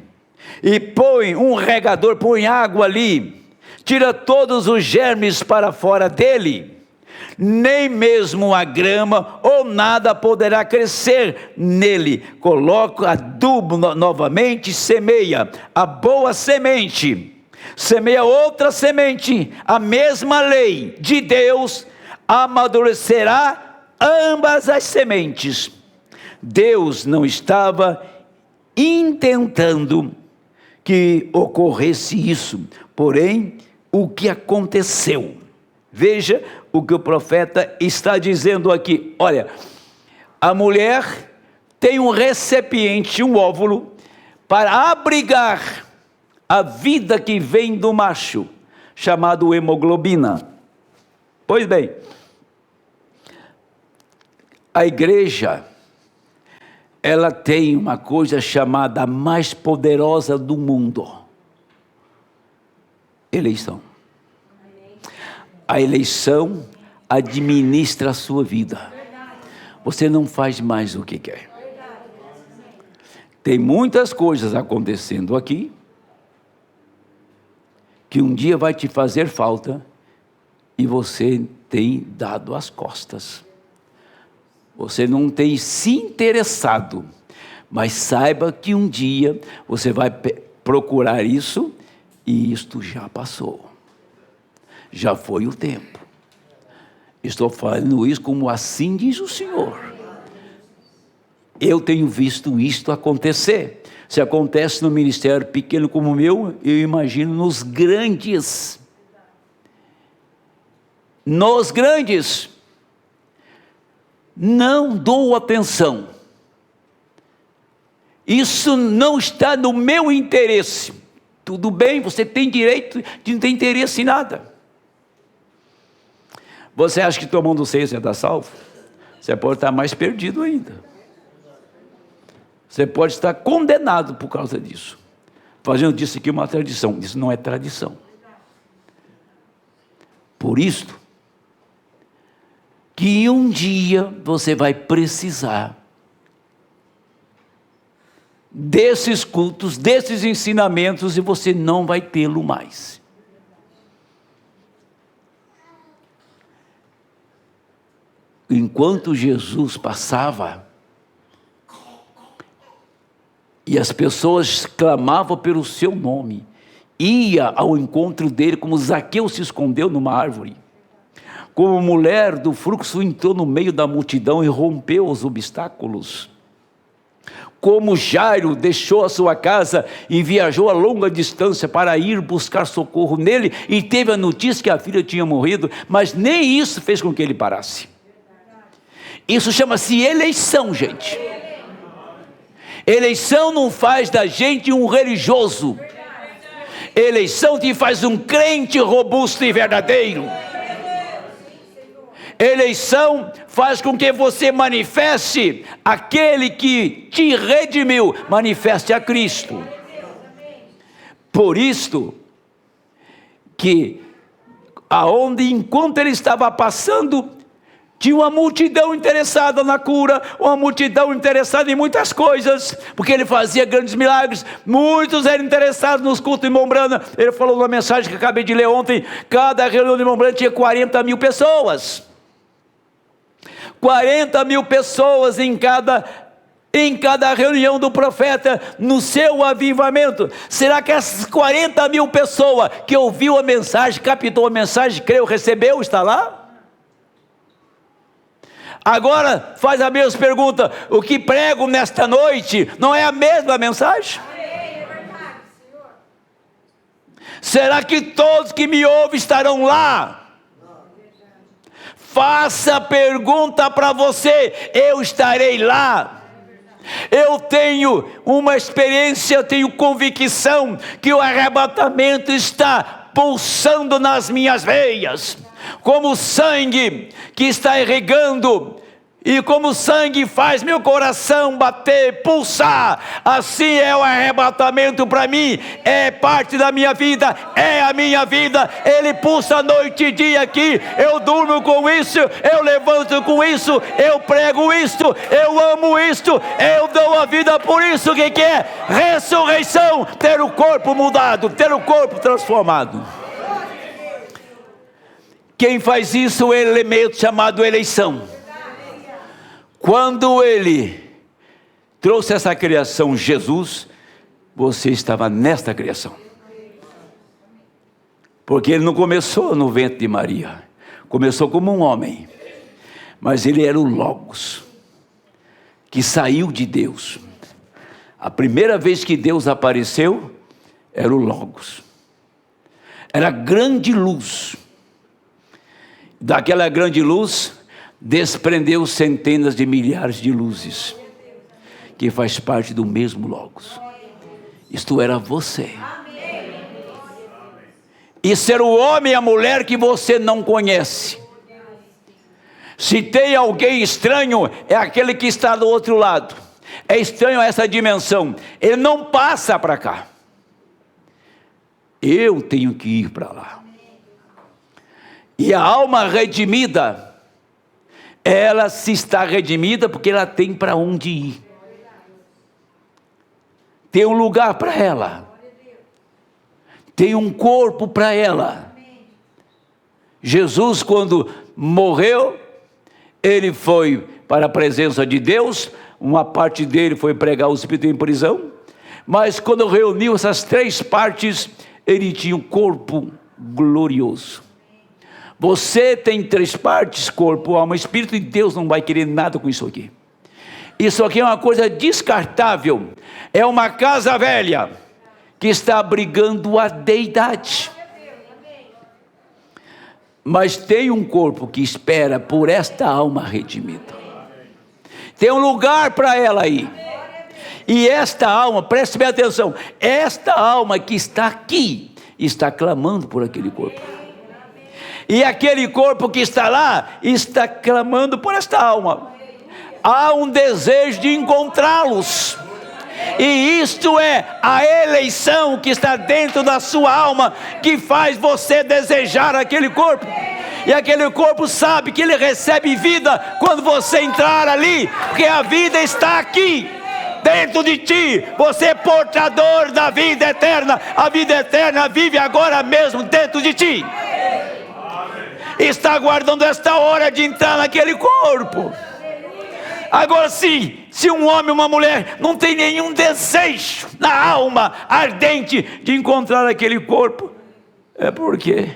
e põe um regador, põe água ali, tira todos os germes para fora dele, nem mesmo a grama ou nada poderá crescer nele. Coloca adubo novamente, semeia a boa semente, semeia outra semente, a mesma lei de Deus amadurecerá ambas as sementes. Deus não estava intentando que ocorresse isso, porém, o que aconteceu? Veja o que o profeta está dizendo aqui. Olha, a mulher tem um recipiente, um óvulo, para abrigar a vida que vem do macho, chamado hemoglobina. Pois bem, a igreja, ela tem uma coisa chamada a mais poderosa do mundo: eleição. A eleição administra a sua vida. Você não faz mais o que quer. Tem muitas coisas acontecendo aqui que um dia vai te fazer falta e você tem dado as costas. Você não tem se interessado, mas saiba que um dia você vai procurar isso e isto já passou. Já foi o tempo. Estou falando isso como assim diz o Senhor. Eu tenho visto isto acontecer. Se acontece no ministério pequeno como o meu, eu imagino nos grandes. Nos grandes. Não dou atenção. Isso não está no meu interesse. Tudo bem, você tem direito de não ter interesse em nada. Você acha que tomando ceia você está salvo? Você pode estar mais perdido ainda. Você pode estar condenado por causa disso. Fazendo disso aqui uma tradição. Isso não é tradição. Por isso, que um dia você vai precisar desses cultos, desses ensinamentos, e você não vai tê-lo mais. Enquanto Jesus passava, e as pessoas clamavam pelo seu nome, ia ao encontro dele, como Zaqueu se escondeu numa árvore, como mulher do fluxo entrou no meio da multidão e rompeu os obstáculos, como Jairo deixou a sua casa e viajou a longa distância para ir buscar socorro nele, e teve a notícia que a filha tinha morrido, mas nem isso fez com que ele parasse. Isso chama-se eleição, gente. Eleição não faz da gente um religioso. Eleição te faz um crente robusto e verdadeiro. Eleição faz com que você manifeste aquele que te redimiu, manifeste a Cristo. Por isto que enquanto ele estava passando, tinha uma multidão interessada na cura, uma multidão interessada em muitas coisas, porque ele fazia grandes milagres. Muitos eram interessados nos cultos em Mombrana. Ele falou numa mensagem que acabei de ler ontem, cada reunião de Mombrana tinha 40 mil pessoas. 40 mil pessoas em cada reunião do profeta, no seu avivamento. Será que essas 40 mil pessoas que ouviu a mensagem, captou a mensagem, creu, recebeu, está lá? Agora faz a mesma pergunta: o que prego nesta noite não é a mesma mensagem? Será que todos que me ouvem estarão lá? Faça a pergunta para você: eu estarei lá? Eu tenho uma experiência, eu tenho convicção que o arrebatamento está pulsando nas minhas veias, como o sangue que está irrigando, e como o sangue faz meu coração bater, pulsar, assim é o arrebatamento para mim, é parte da minha vida, é a minha vida. Ele pulsa noite e dia aqui, eu durmo com isso, eu levanto com isso, eu prego isto, eu amo isto, eu dou a vida por isso. O que é? Ressurreição, ter o corpo mudado, ter o corpo transformado. Quem faz isso é o elemento chamado eleição. Quando ele trouxe essa criação, Jesus, você estava nesta criação. Porque ele não começou no ventre de Maria, começou como um homem, mas ele era o Logos, que saiu de Deus. A primeira vez que Deus apareceu, era o Logos, era grande luz. Daquela grande luz desprendeu centenas de milhares de luzes, que faz parte do mesmo Logos. Isto era você. Isso era o homem e a mulher que você não conhece. Se tem alguém estranho, é aquele que está do outro lado. É estranho essa dimensão, ele não passa para cá. Eu tenho que ir para lá. E a alma redimida, ela se está redimida porque ela tem para onde ir. Tem um lugar para ela. Tem um corpo para ela. Jesus, quando morreu, ele foi para a presença de Deus. Uma parte dele foi pregar o Espírito em prisão. Mas quando reuniu essas três partes, ele tinha um corpo glorioso. Você tem três partes: corpo, alma e espírito, e Deus não vai querer nada com isso aqui. Isso aqui é uma coisa descartável, é uma casa velha, que está abrigando a deidade. Mas tem um corpo que espera por esta alma redimida. Tem um lugar para ela aí. E esta alma, preste bem atenção, esta alma que está aqui, está clamando por aquele corpo. E aquele corpo que está lá, está clamando por esta alma. Há um desejo de encontrá-los. E isto é a eleição que está dentro da sua alma, que faz você desejar aquele corpo. E aquele corpo sabe que ele recebe vida quando você entrar ali, porque a vida está aqui, dentro de ti. Você é portador da vida eterna. A vida eterna vive agora mesmo dentro de ti. Está aguardando esta hora de entrar naquele corpo. Agora sim, se um homem ou uma mulher não tem nenhum desejo na alma ardente de encontrar aquele corpo, é porque,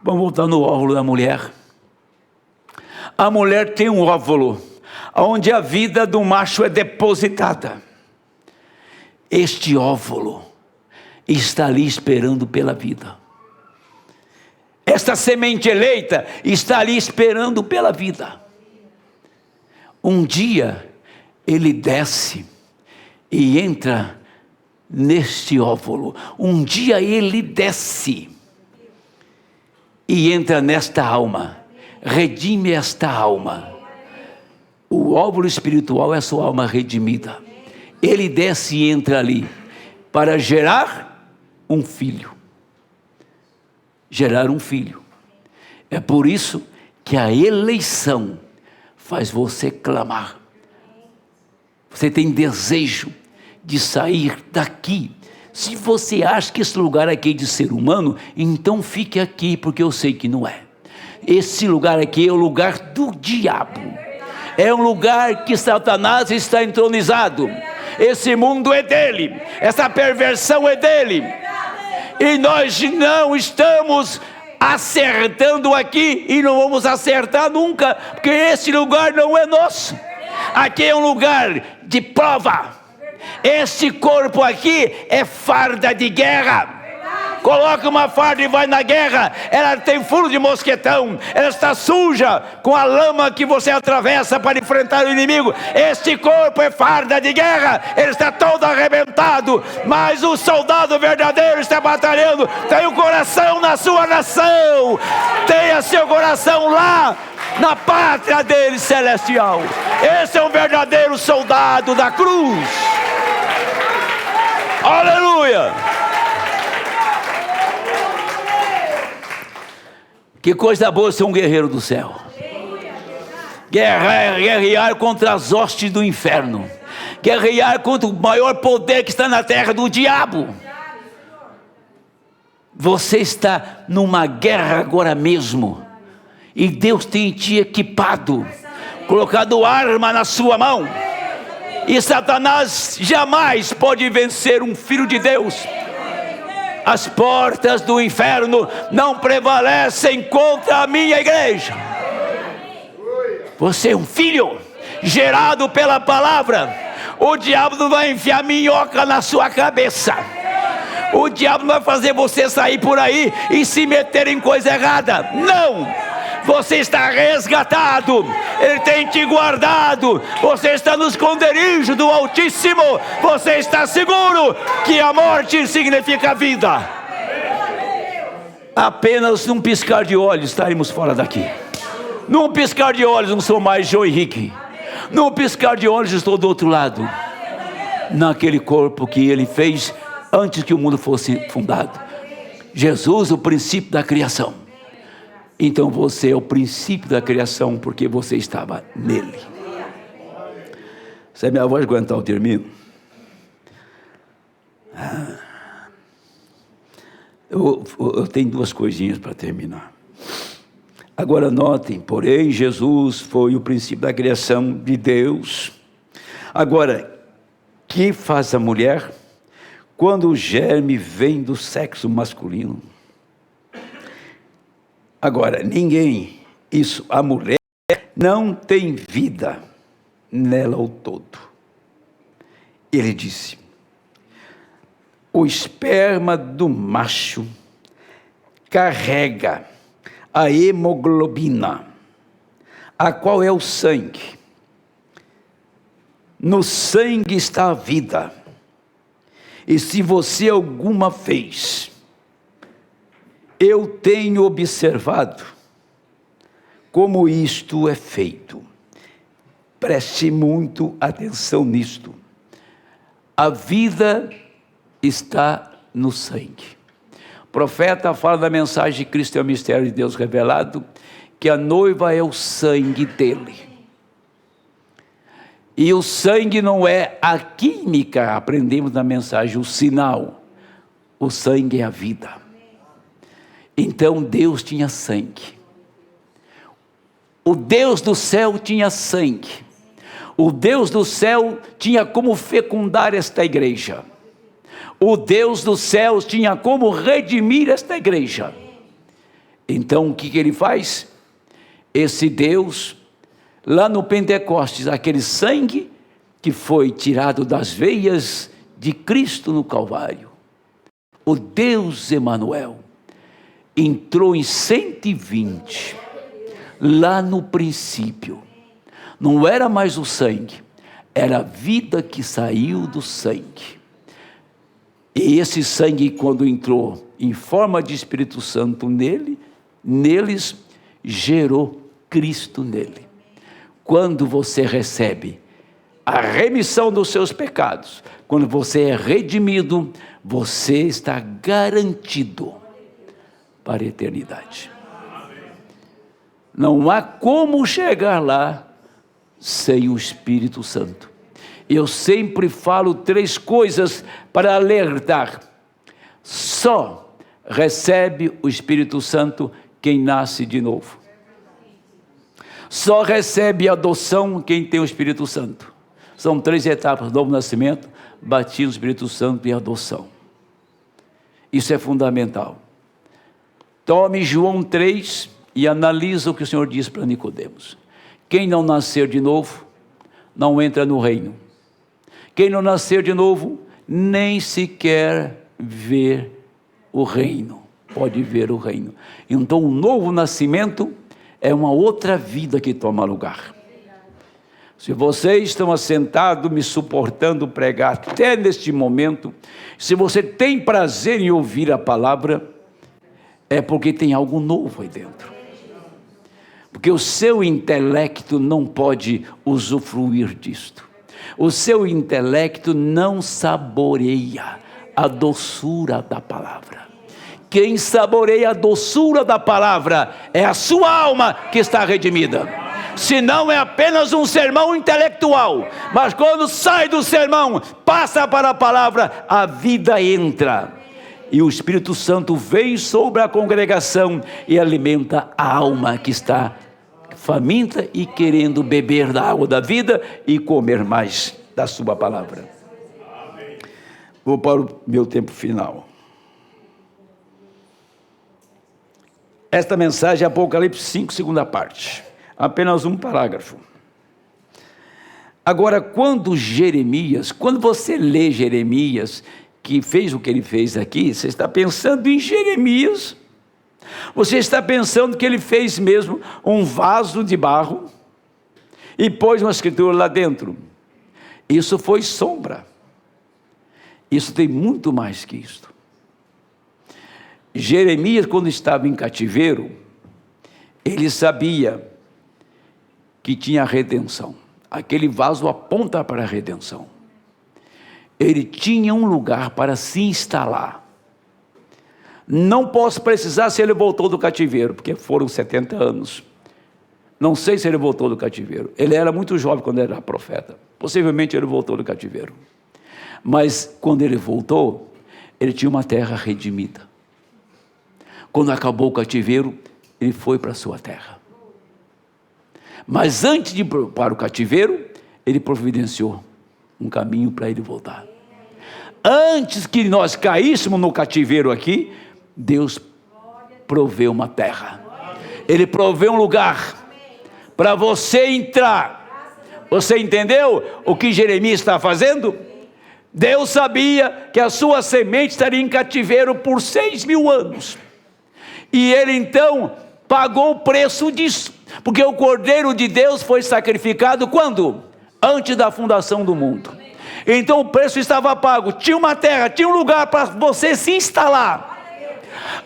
vamos voltar no óvulo da mulher. A mulher tem um óvulo, onde a vida do macho é depositada. Este óvulo está ali esperando pela vida. Esta semente eleita está ali esperando pela vida. Um dia ele desce e entra neste óvulo. Um dia ele desce e entra nesta alma, redime esta alma. O óvulo espiritual é a sua alma redimida. Ele desce e entra ali para gerar um filho. Gerar um filho. É por isso que a eleição faz você clamar. Você tem desejo de sair daqui. Se você acha que esse lugar aqui é de ser humano, então fique aqui, porque eu sei que não é. Esse lugar aqui é o lugar do diabo. É um lugar que Satanás está entronizado. Esse mundo é dele. Essa perversão é dele. E nós não estamos acertando aqui, e não vamos acertar nunca, porque esse lugar não é nosso. Aqui é um lugar de prova. Esse corpo aqui é farda de guerra. Coloca uma farda e vai na guerra. Ela tem furo de mosquetão. Ela está suja com a lama que você atravessa para enfrentar o inimigo. Este corpo é farda de guerra. Ele está todo arrebentado. Mas o soldado verdadeiro está batalhando. Tem o coração na sua nação. Tenha seu coração lá na pátria dele celestial. Esse é um verdadeiro soldado da cruz. Aleluia. Que coisa boa ser um guerreiro do céu. Guerrear contra as hostes do inferno. Guerrear contra o maior poder que está na terra, do diabo. Você está numa guerra agora mesmo. E Deus tem te equipado, colocado arma na sua mão. E Satanás jamais pode vencer um filho de Deus. As portas do inferno não prevalecem contra a minha igreja. Você é um filho gerado pela palavra. O diabo não vai enfiar minhoca na sua cabeça. O diabo não vai fazer você sair por aí e se meter em coisa errada. Não! Você está resgatado. Ele tem te guardado. Você está no esconderijo do Altíssimo. Você está seguro que a morte significa vida. Apenas num piscar de olhos estaremos fora daqui. Num piscar de olhos não sou mais João Henrique. Num piscar de olhos estou do outro lado, naquele corpo que ele fez antes que o mundo fosse fundado. Jesus, o princípio da criação. Então você é o princípio da criação, porque você estava nele. Se a minha voz aguentar, eu termino. Eu tenho duas coisinhas para terminar. Agora notem, porém, Jesus foi o princípio da criação de Deus. Agora, que faz a mulher quando o germe vem do sexo masculino? Agora, a mulher não tem vida nela ao todo. Ele disse: o esperma do macho carrega a hemoglobina, a qual é o sangue. No sangue está a vida. E se você alguma vez, eu tenho observado como isto é feito. Preste muito atenção nisto. A vida está no sangue. O profeta fala da mensagem de Cristo é o mistério de Deus revelado, que a noiva é o sangue dele. E o sangue não é a química, aprendemos na mensagem, o sinal. O sangue é a vida. Então Deus tinha sangue. O Deus do céu tinha sangue. O Deus do céu tinha como fecundar esta igreja. O Deus dos céus tinha como redimir esta igreja. Então o que ele faz? Esse Deus, lá no Pentecostes, aquele sangue que foi tirado das veias de Cristo no Calvário, o Deus Emanuel entrou em 120, lá no princípio. Não era mais o sangue, era a vida que saiu do sangue. E esse sangue, quando entrou em forma de Espírito Santo neles, gerou Cristo nele. Quando você recebe a remissão dos seus pecados, quando você é redimido, você está garantido para a eternidade. Não há como chegar lá sem o Espírito Santo. Eu sempre falo 3 coisas para alertar. Só recebe o Espírito Santo quem nasce de novo. Só recebe adoção quem tem o Espírito Santo. São 3 etapas: novo nascimento, batismo, Espírito Santo e adoção. Isso é fundamental. Tome João 3 e analisa o que o Senhor diz para Nicodemos. Quem não nascer de novo, não entra no reino. Quem não nascer de novo, nem sequer ver o reino. Pode ver o reino. Então o novo nascimento é uma outra vida que toma lugar. Se vocês estão assentados me suportando pregar até neste momento, se você tem prazer em ouvir a palavra, é porque tem algo novo aí dentro. Porque o seu intelecto não pode usufruir disto. O seu intelecto não saboreia a doçura da palavra. Quem saboreia a doçura da palavra é a sua alma que está redimida. Se não é apenas um sermão intelectual, mas quando sai do sermão, passa para a palavra, a vida entra. E o Espírito Santo vem sobre a congregação e alimenta a alma que está faminta e querendo beber da água da vida e comer mais da sua palavra. Vou para o meu tempo final. Esta mensagem é Apocalipse 5, segunda parte. Apenas um parágrafo. Agora, quando você lê Jeremias, que fez o que ele fez aqui, você está pensando em Jeremias. Você está pensando que ele fez mesmo um vaso de barro e pôs uma escritura lá dentro. Isso foi sombra. Isso tem muito mais que isto. Jeremias, quando estava em cativeiro, ele sabia que tinha redenção. Aquele vaso aponta para a redenção. Ele tinha um lugar para se instalar. Não posso precisar se ele voltou do cativeiro, porque foram 70 anos. Não sei se ele voltou do cativeiro. Ele era muito jovem quando era profeta. Possivelmente ele voltou do cativeiro. Mas quando ele voltou, ele tinha uma terra redimida. Quando acabou o cativeiro, ele foi para a sua terra. Mas antes de ir para o cativeiro, ele providenciou um caminho para ele voltar. Antes que nós caíssemos no cativeiro aqui, Deus proveu uma terra. Ele proveu um lugar para você entrar. Você entendeu o que Jeremias está fazendo? Deus sabia que a sua semente estaria em cativeiro por 6.000 anos. E ele então pagou o preço disso. Porque o Cordeiro de Deus foi sacrificado quando? Antes da fundação do mundo. Então o preço estava pago. Tinha uma terra, tinha um lugar para você se instalar.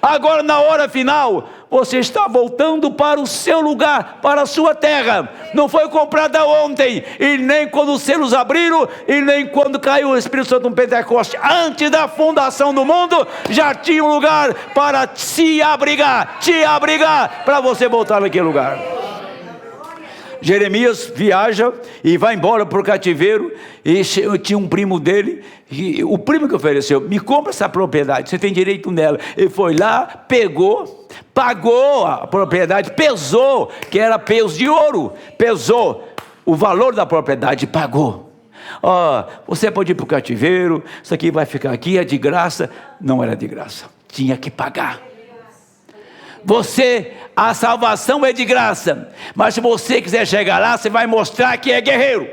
Agora na hora final, você está voltando para o seu lugar, para a sua terra. Não foi comprada ontem, e nem quando os selos abriram, e nem quando caiu o Espírito Santo no Pentecoste. Antes da fundação do mundo, já tinha um lugar para te abrigar, para você voltar naquele lugar. Jeremias viaja e vai embora para o cativeiro, e tinha um primo dele, e o primo que ofereceu: me compra essa propriedade, você tem direito nela. Ele foi lá, pegou, pagou a propriedade, pesou, que era peso de ouro, pesou o valor da propriedade e pagou. Você pode ir para o cativeiro, isso aqui vai ficar aqui, é de graça. Não era de graça, tinha que pagar. A salvação é de graça, mas se você quiser chegar lá, você vai mostrar que é guerreiro.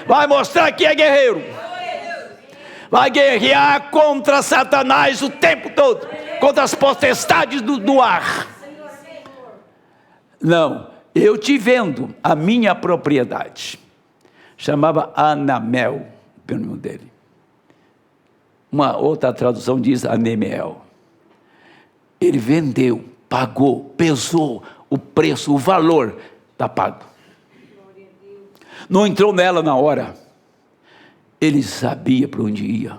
Vai mostrar que é guerreiro. Vai guerrear contra Satanás o tempo todo, contra as potestades do ar. Não, eu te vendo a minha propriedade. Chamava Anamel, o nome dele. Uma outra tradução diz Anemel. Ele vendeu, pagou, pesou o preço, o valor, está pago. Não entrou nela na hora. Ele sabia para onde ia.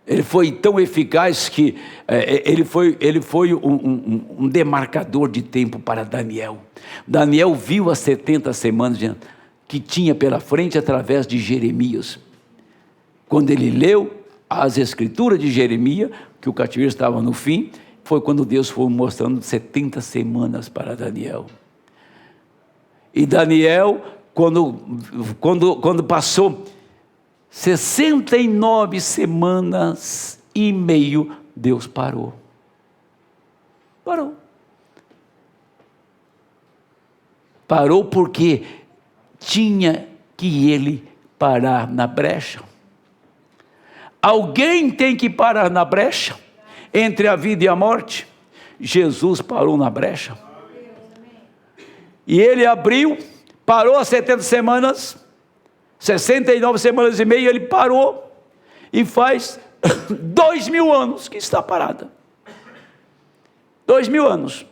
Ele foi tão eficaz que ele foi um demarcador de tempo para Daniel. Daniel viu as 70 semanas que tinha pela frente através de Jeremias. Quando ele leu as escrituras de Jeremias, que o cativeiro estava no fim, foi quando Deus foi mostrando 70 semanas para Daniel. E Daniel, quando passou 69 semanas e meio, Deus parou. Parou porque tinha que ele parar na brecha. Alguém tem que parar na brecha entre a vida e a morte. Jesus parou na brecha. E ele abriu, parou as 70 semanas, 69 semanas e meia, ele parou, e faz 2000 anos que está parada. 2000 anos.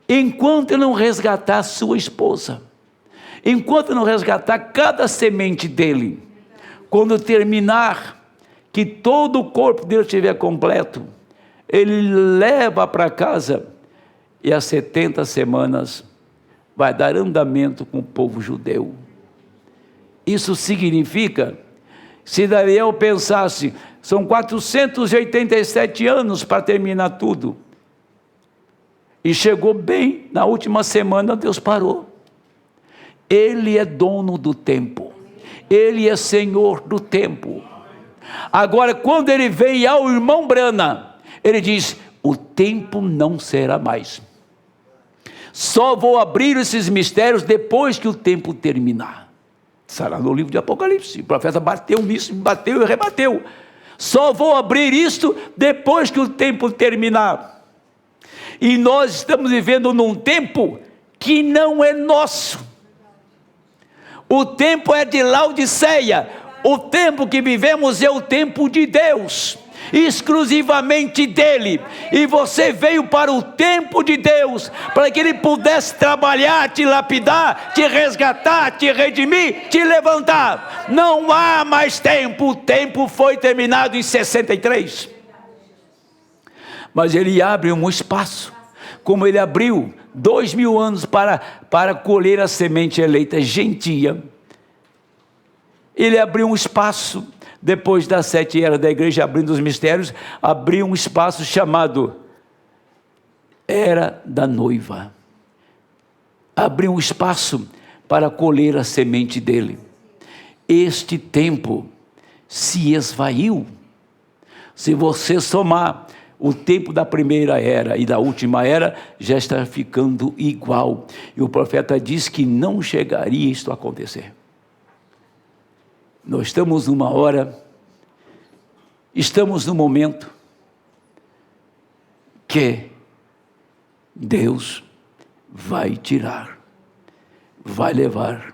Enquanto ele não resgatar sua esposa, enquanto não resgatar cada semente dele, quando terminar, que todo o corpo dele estiver completo, ele leva para casa, e as 70 semanas vai dar andamento com o povo judeu. Isso significa, se Daniel pensasse, são 487 anos para terminar tudo, e chegou bem na última semana, Deus parou. Ele é dono do tempo, ele é senhor do tempo. Agora, quando ele vem ao irmão Brana, ele diz: o tempo não será mais. Só vou abrir esses mistérios depois que o tempo terminar. Será no livro de Apocalipse. O profeta bateu nisso, bateu e rebateu. Só vou abrir isto depois que o tempo terminar. E nós estamos vivendo num tempo que não é nosso. O tempo é de Laodiceia. O tempo que vivemos é o tempo de Deus, exclusivamente dele. E você veio para o tempo de Deus, para que ele pudesse trabalhar, te lapidar, te resgatar, te redimir, te levantar. Não há mais tempo. O tempo foi terminado em 63. Mas ele abre um espaço, como ele abriu 2000 anos para colher a semente eleita gentia. Ele abriu um espaço, depois das 7 eras da igreja, abrindo os mistérios, abriu um espaço chamado Era da Noiva. Abriu um espaço para colher a semente dele. Este tempo se esvaiu. Se você somar o tempo da primeira era e da última era, já está ficando igual. E o profeta diz que não chegaria isto a acontecer. Nós estamos numa hora, estamos num momento que Deus vai tirar, vai levar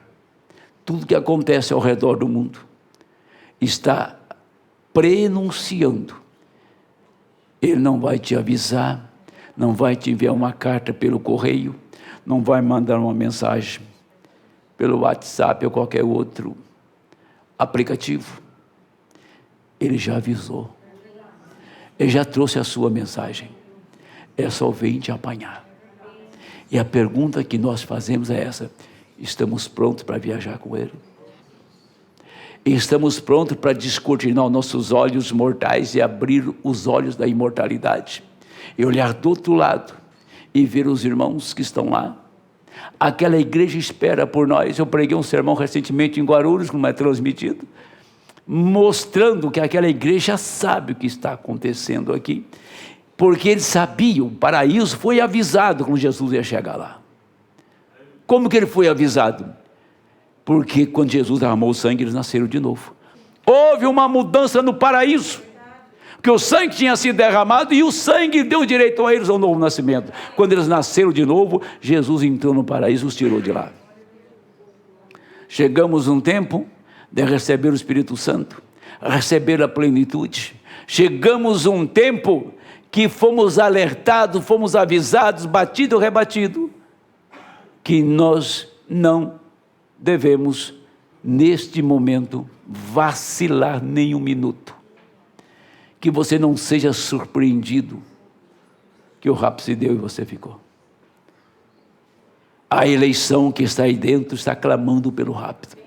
tudo que acontece ao redor do mundo, está prenunciando Ele não vai te avisar, não vai te enviar uma carta pelo correio, não vai mandar uma mensagem pelo WhatsApp ou qualquer outro aplicativo. Ele já avisou. Ele já trouxe a sua mensagem. É só vir te apanhar. E a pergunta que nós fazemos é essa: estamos prontos para viajar com Ele? Estamos prontos para descortinar os nossos olhos mortais e abrir os olhos da imortalidade? E olhar do outro lado e ver os irmãos que estão lá? Aquela igreja espera por nós. Eu preguei um sermão recentemente em Guarulhos, que não é transmitido, mostrando que aquela igreja sabe o que está acontecendo aqui, porque eles sabiam, o paraíso foi avisado quando Jesus ia chegar lá. Como que ele foi avisado? Porque quando Jesus derramou o sangue, eles nasceram de novo. Houve uma mudança no paraíso, porque o sangue tinha sido derramado e o sangue deu direito a eles ao novo nascimento. Quando eles nasceram de novo, Jesus entrou no paraíso e os tirou de lá. Chegamos um tempo de receber o Espírito Santo, receber a plenitude. Chegamos um tempo que fomos alertados, fomos avisados, batido, rebatido, que nós não devemos, neste momento, vacilar nem um minuto. Que você não seja surpreendido que o rapto se deu e você ficou. A eleição que está aí dentro está clamando pelo rapto.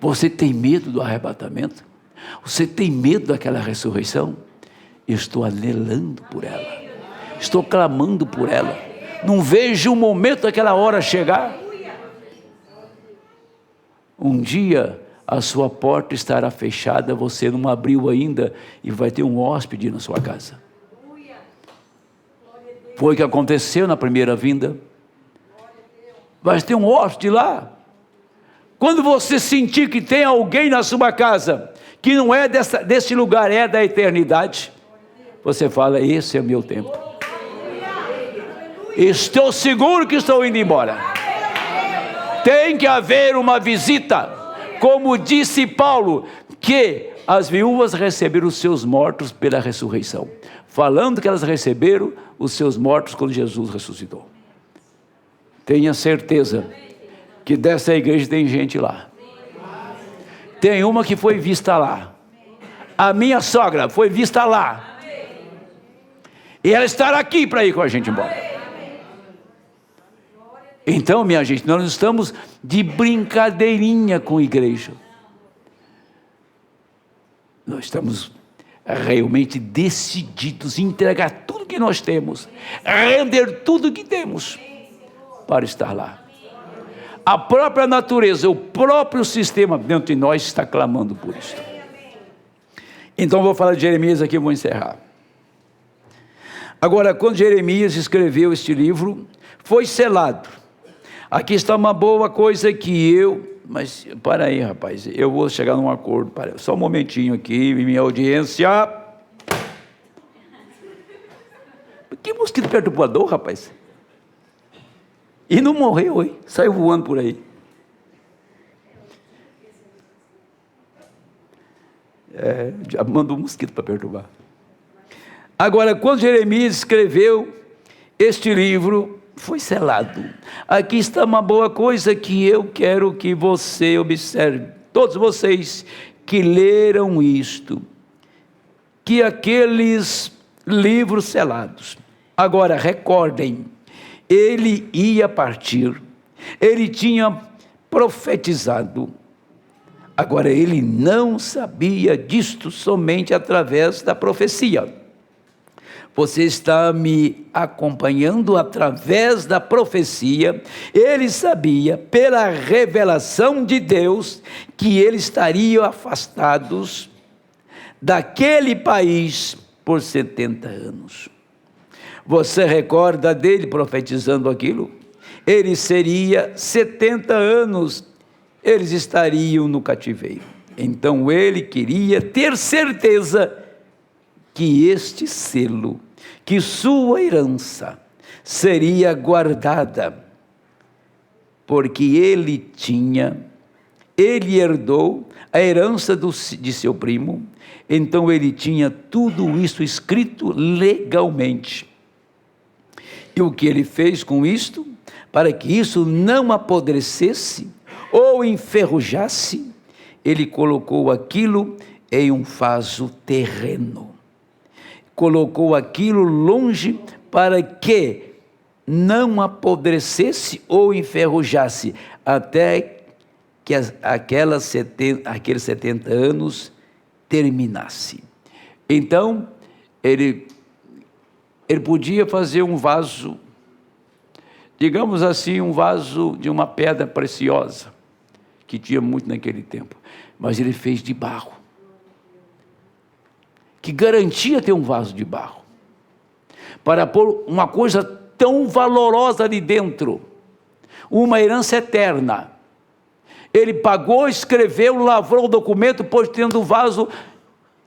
Você tem medo do arrebatamento? Você tem medo daquela ressurreição? Eu estou anelando por ela. Estou clamando por ela. Não vejo o momento daquela hora chegar. Um dia a sua porta estará fechada, você não abriu ainda e vai ter um hóspede na sua casa. Foi o que aconteceu na primeira vinda. Vai ter um hóspede lá. Quando você sentir que tem alguém na sua casa que não é desse lugar, é da eternidade, você fala: esse é o meu tempo. Estou seguro que estou indo embora. Tem que haver uma visita. Como disse Paulo, que as viúvas receberam os seus mortos pela ressurreição. Falando que elas receberam os seus mortos quando Jesus ressuscitou. Tenha certeza que dessa igreja tem gente lá. Tem uma que foi vista lá. A minha sogra foi vista lá. E ela estará aqui para ir com a gente embora. Então, minha gente, nós não estamos de brincadeirinha com a igreja. Nós estamos realmente decididos em entregar tudo que nós temos, render tudo que temos para estar lá. A própria natureza, o próprio sistema dentro de nós está clamando por isso. Então vou falar de Jeremias aqui e vou encerrar. Agora, quando Jeremias escreveu este livro, foi selado. Aqui está uma boa coisa que mas para aí, rapaz, eu vou chegar num acordo, só um momentinho aqui, minha audiência. Que mosquito perturbador, rapaz. E não morreu, hein? Saiu voando por aí. Já mandou um mosquito para perturbar. Agora, quando Jeremias escreveu este livro, foi selado. Aqui está uma boa coisa que eu quero que você observe. Todos vocês que leram isto. Que aqueles livros selados. Agora, recordem. Ele ia partir, ele tinha profetizado, agora ele não sabia disto somente através da profecia. Você está me acompanhando através da profecia. Ele sabia, pela revelação de Deus, que eles estariam afastados daquele país por 70 anos. Você recorda dele profetizando aquilo? Ele seria 70 anos, eles estariam no cativeiro. Então ele queria ter certeza que este selo, que sua herança seria guardada, porque ele tinha ele herdou a herança de seu primo. Então ele tinha tudo isso escrito legalmente. E o que ele fez com isto? Para que isso não apodrecesse ou enferrujasse, ele colocou aquilo em um vaso terreno. Colocou aquilo longe para que não apodrecesse ou enferrujasse, até que aqueles 70 anos terminasse. Então, ele podia fazer um vaso, digamos assim, um vaso de uma pedra preciosa, que tinha muito naquele tempo, mas ele fez de barro. Que garantia ter um vaso de barro? Para pôr uma coisa tão valorosa ali dentro, uma herança eterna. Ele pagou, escreveu, lavrou o documento, pôs dentro do vaso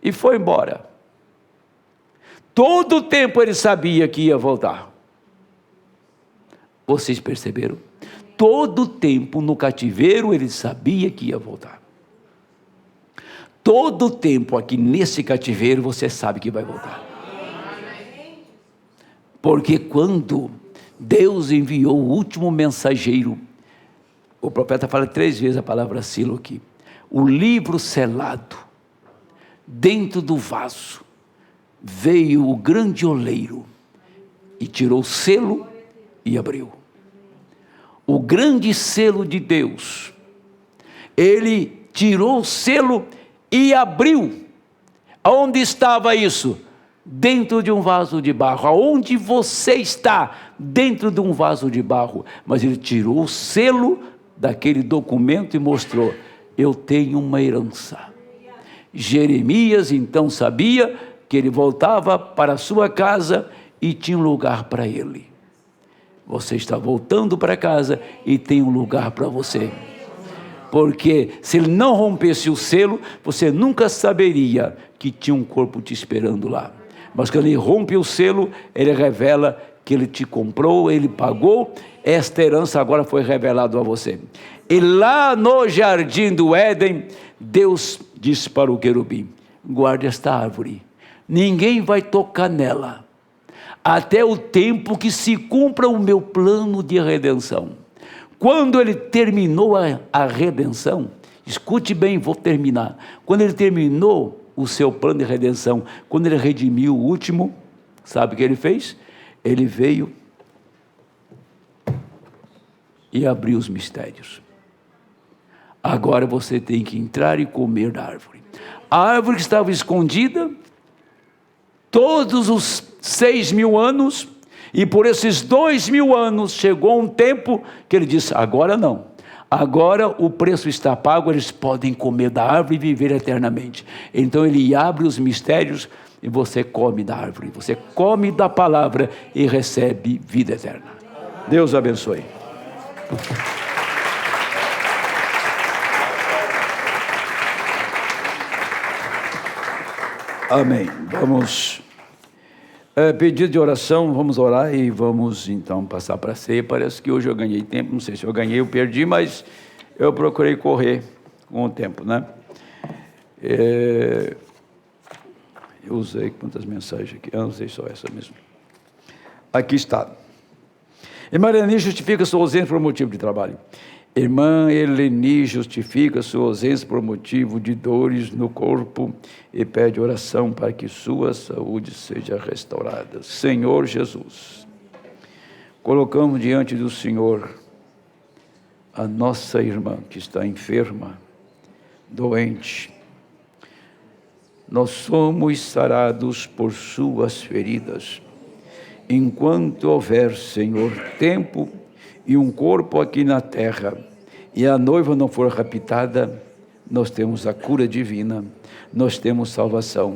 e foi embora. Todo o tempo ele sabia que ia voltar. Vocês perceberam? Todo o tempo no cativeiro ele sabia que ia voltar. Todo o tempo aqui nesse cativeiro você sabe que vai voltar. Porque quando Deus enviou o último mensageiro, o profeta fala 3 vezes a palavra silo aqui, o livro selado, dentro do vaso, veio o grande oleiro e tirou o selo e abriu. O grande selo de Deus, ele tirou o selo e abriu. Aonde estava isso? Dentro de um vaso de barro. Aonde você está? Dentro de um vaso de barro. Mas ele tirou o selo daquele documento e mostrou: eu tenho uma herança. Jeremias então sabia que ele voltava para a sua casa e tinha um lugar para ele. Você está voltando para casa e tem um lugar para você. Porque se ele não rompesse o selo, você nunca saberia que tinha um corpo te esperando lá. Mas quando ele rompe o selo, ele revela que ele te comprou, ele pagou, esta herança agora foi revelada a você. E lá no jardim do Éden, Deus disse para o querubim: guarde esta árvore, ninguém vai tocar nela, até o tempo que se cumpra o meu plano de redenção. Quando ele terminou a redenção, escute bem, vou terminar. Quando ele terminou o seu plano de redenção, quando ele redimiu o último, sabe o que ele fez? Ele veio e abriu os mistérios. Agora você tem que entrar e comer da árvore. A árvore que estava escondida, todos os 6.000 anos, e por esses 2.000 anos, chegou um tempo que ele disse: agora não, agora o preço está pago, eles podem comer da árvore e viver eternamente. Então ele abre os mistérios e você come da árvore, você come da palavra e recebe vida eterna. Deus abençoe. Amém. Vamos... pedido de oração, vamos orar e vamos então passar para a ceia. Parece que hoje eu ganhei tempo, não sei se eu ganhei ou perdi, mas eu procurei correr com o tempo, né? Eu usei quantas mensagens aqui? Eu não sei, só essa mesmo. Aqui está. Irmã Eleni justifica sua ausência por motivo de trabalho. Irmã Eleni justifica sua ausência por motivo de dores no corpo e pede oração para que sua saúde seja restaurada. Senhor Jesus, colocamos diante do Senhor a nossa irmã que está enferma, doente. Nós somos sarados por suas feridas. Enquanto houver, Senhor, tempo e um corpo aqui na terra, e a noiva não for raptada, nós temos a cura divina, nós temos salvação.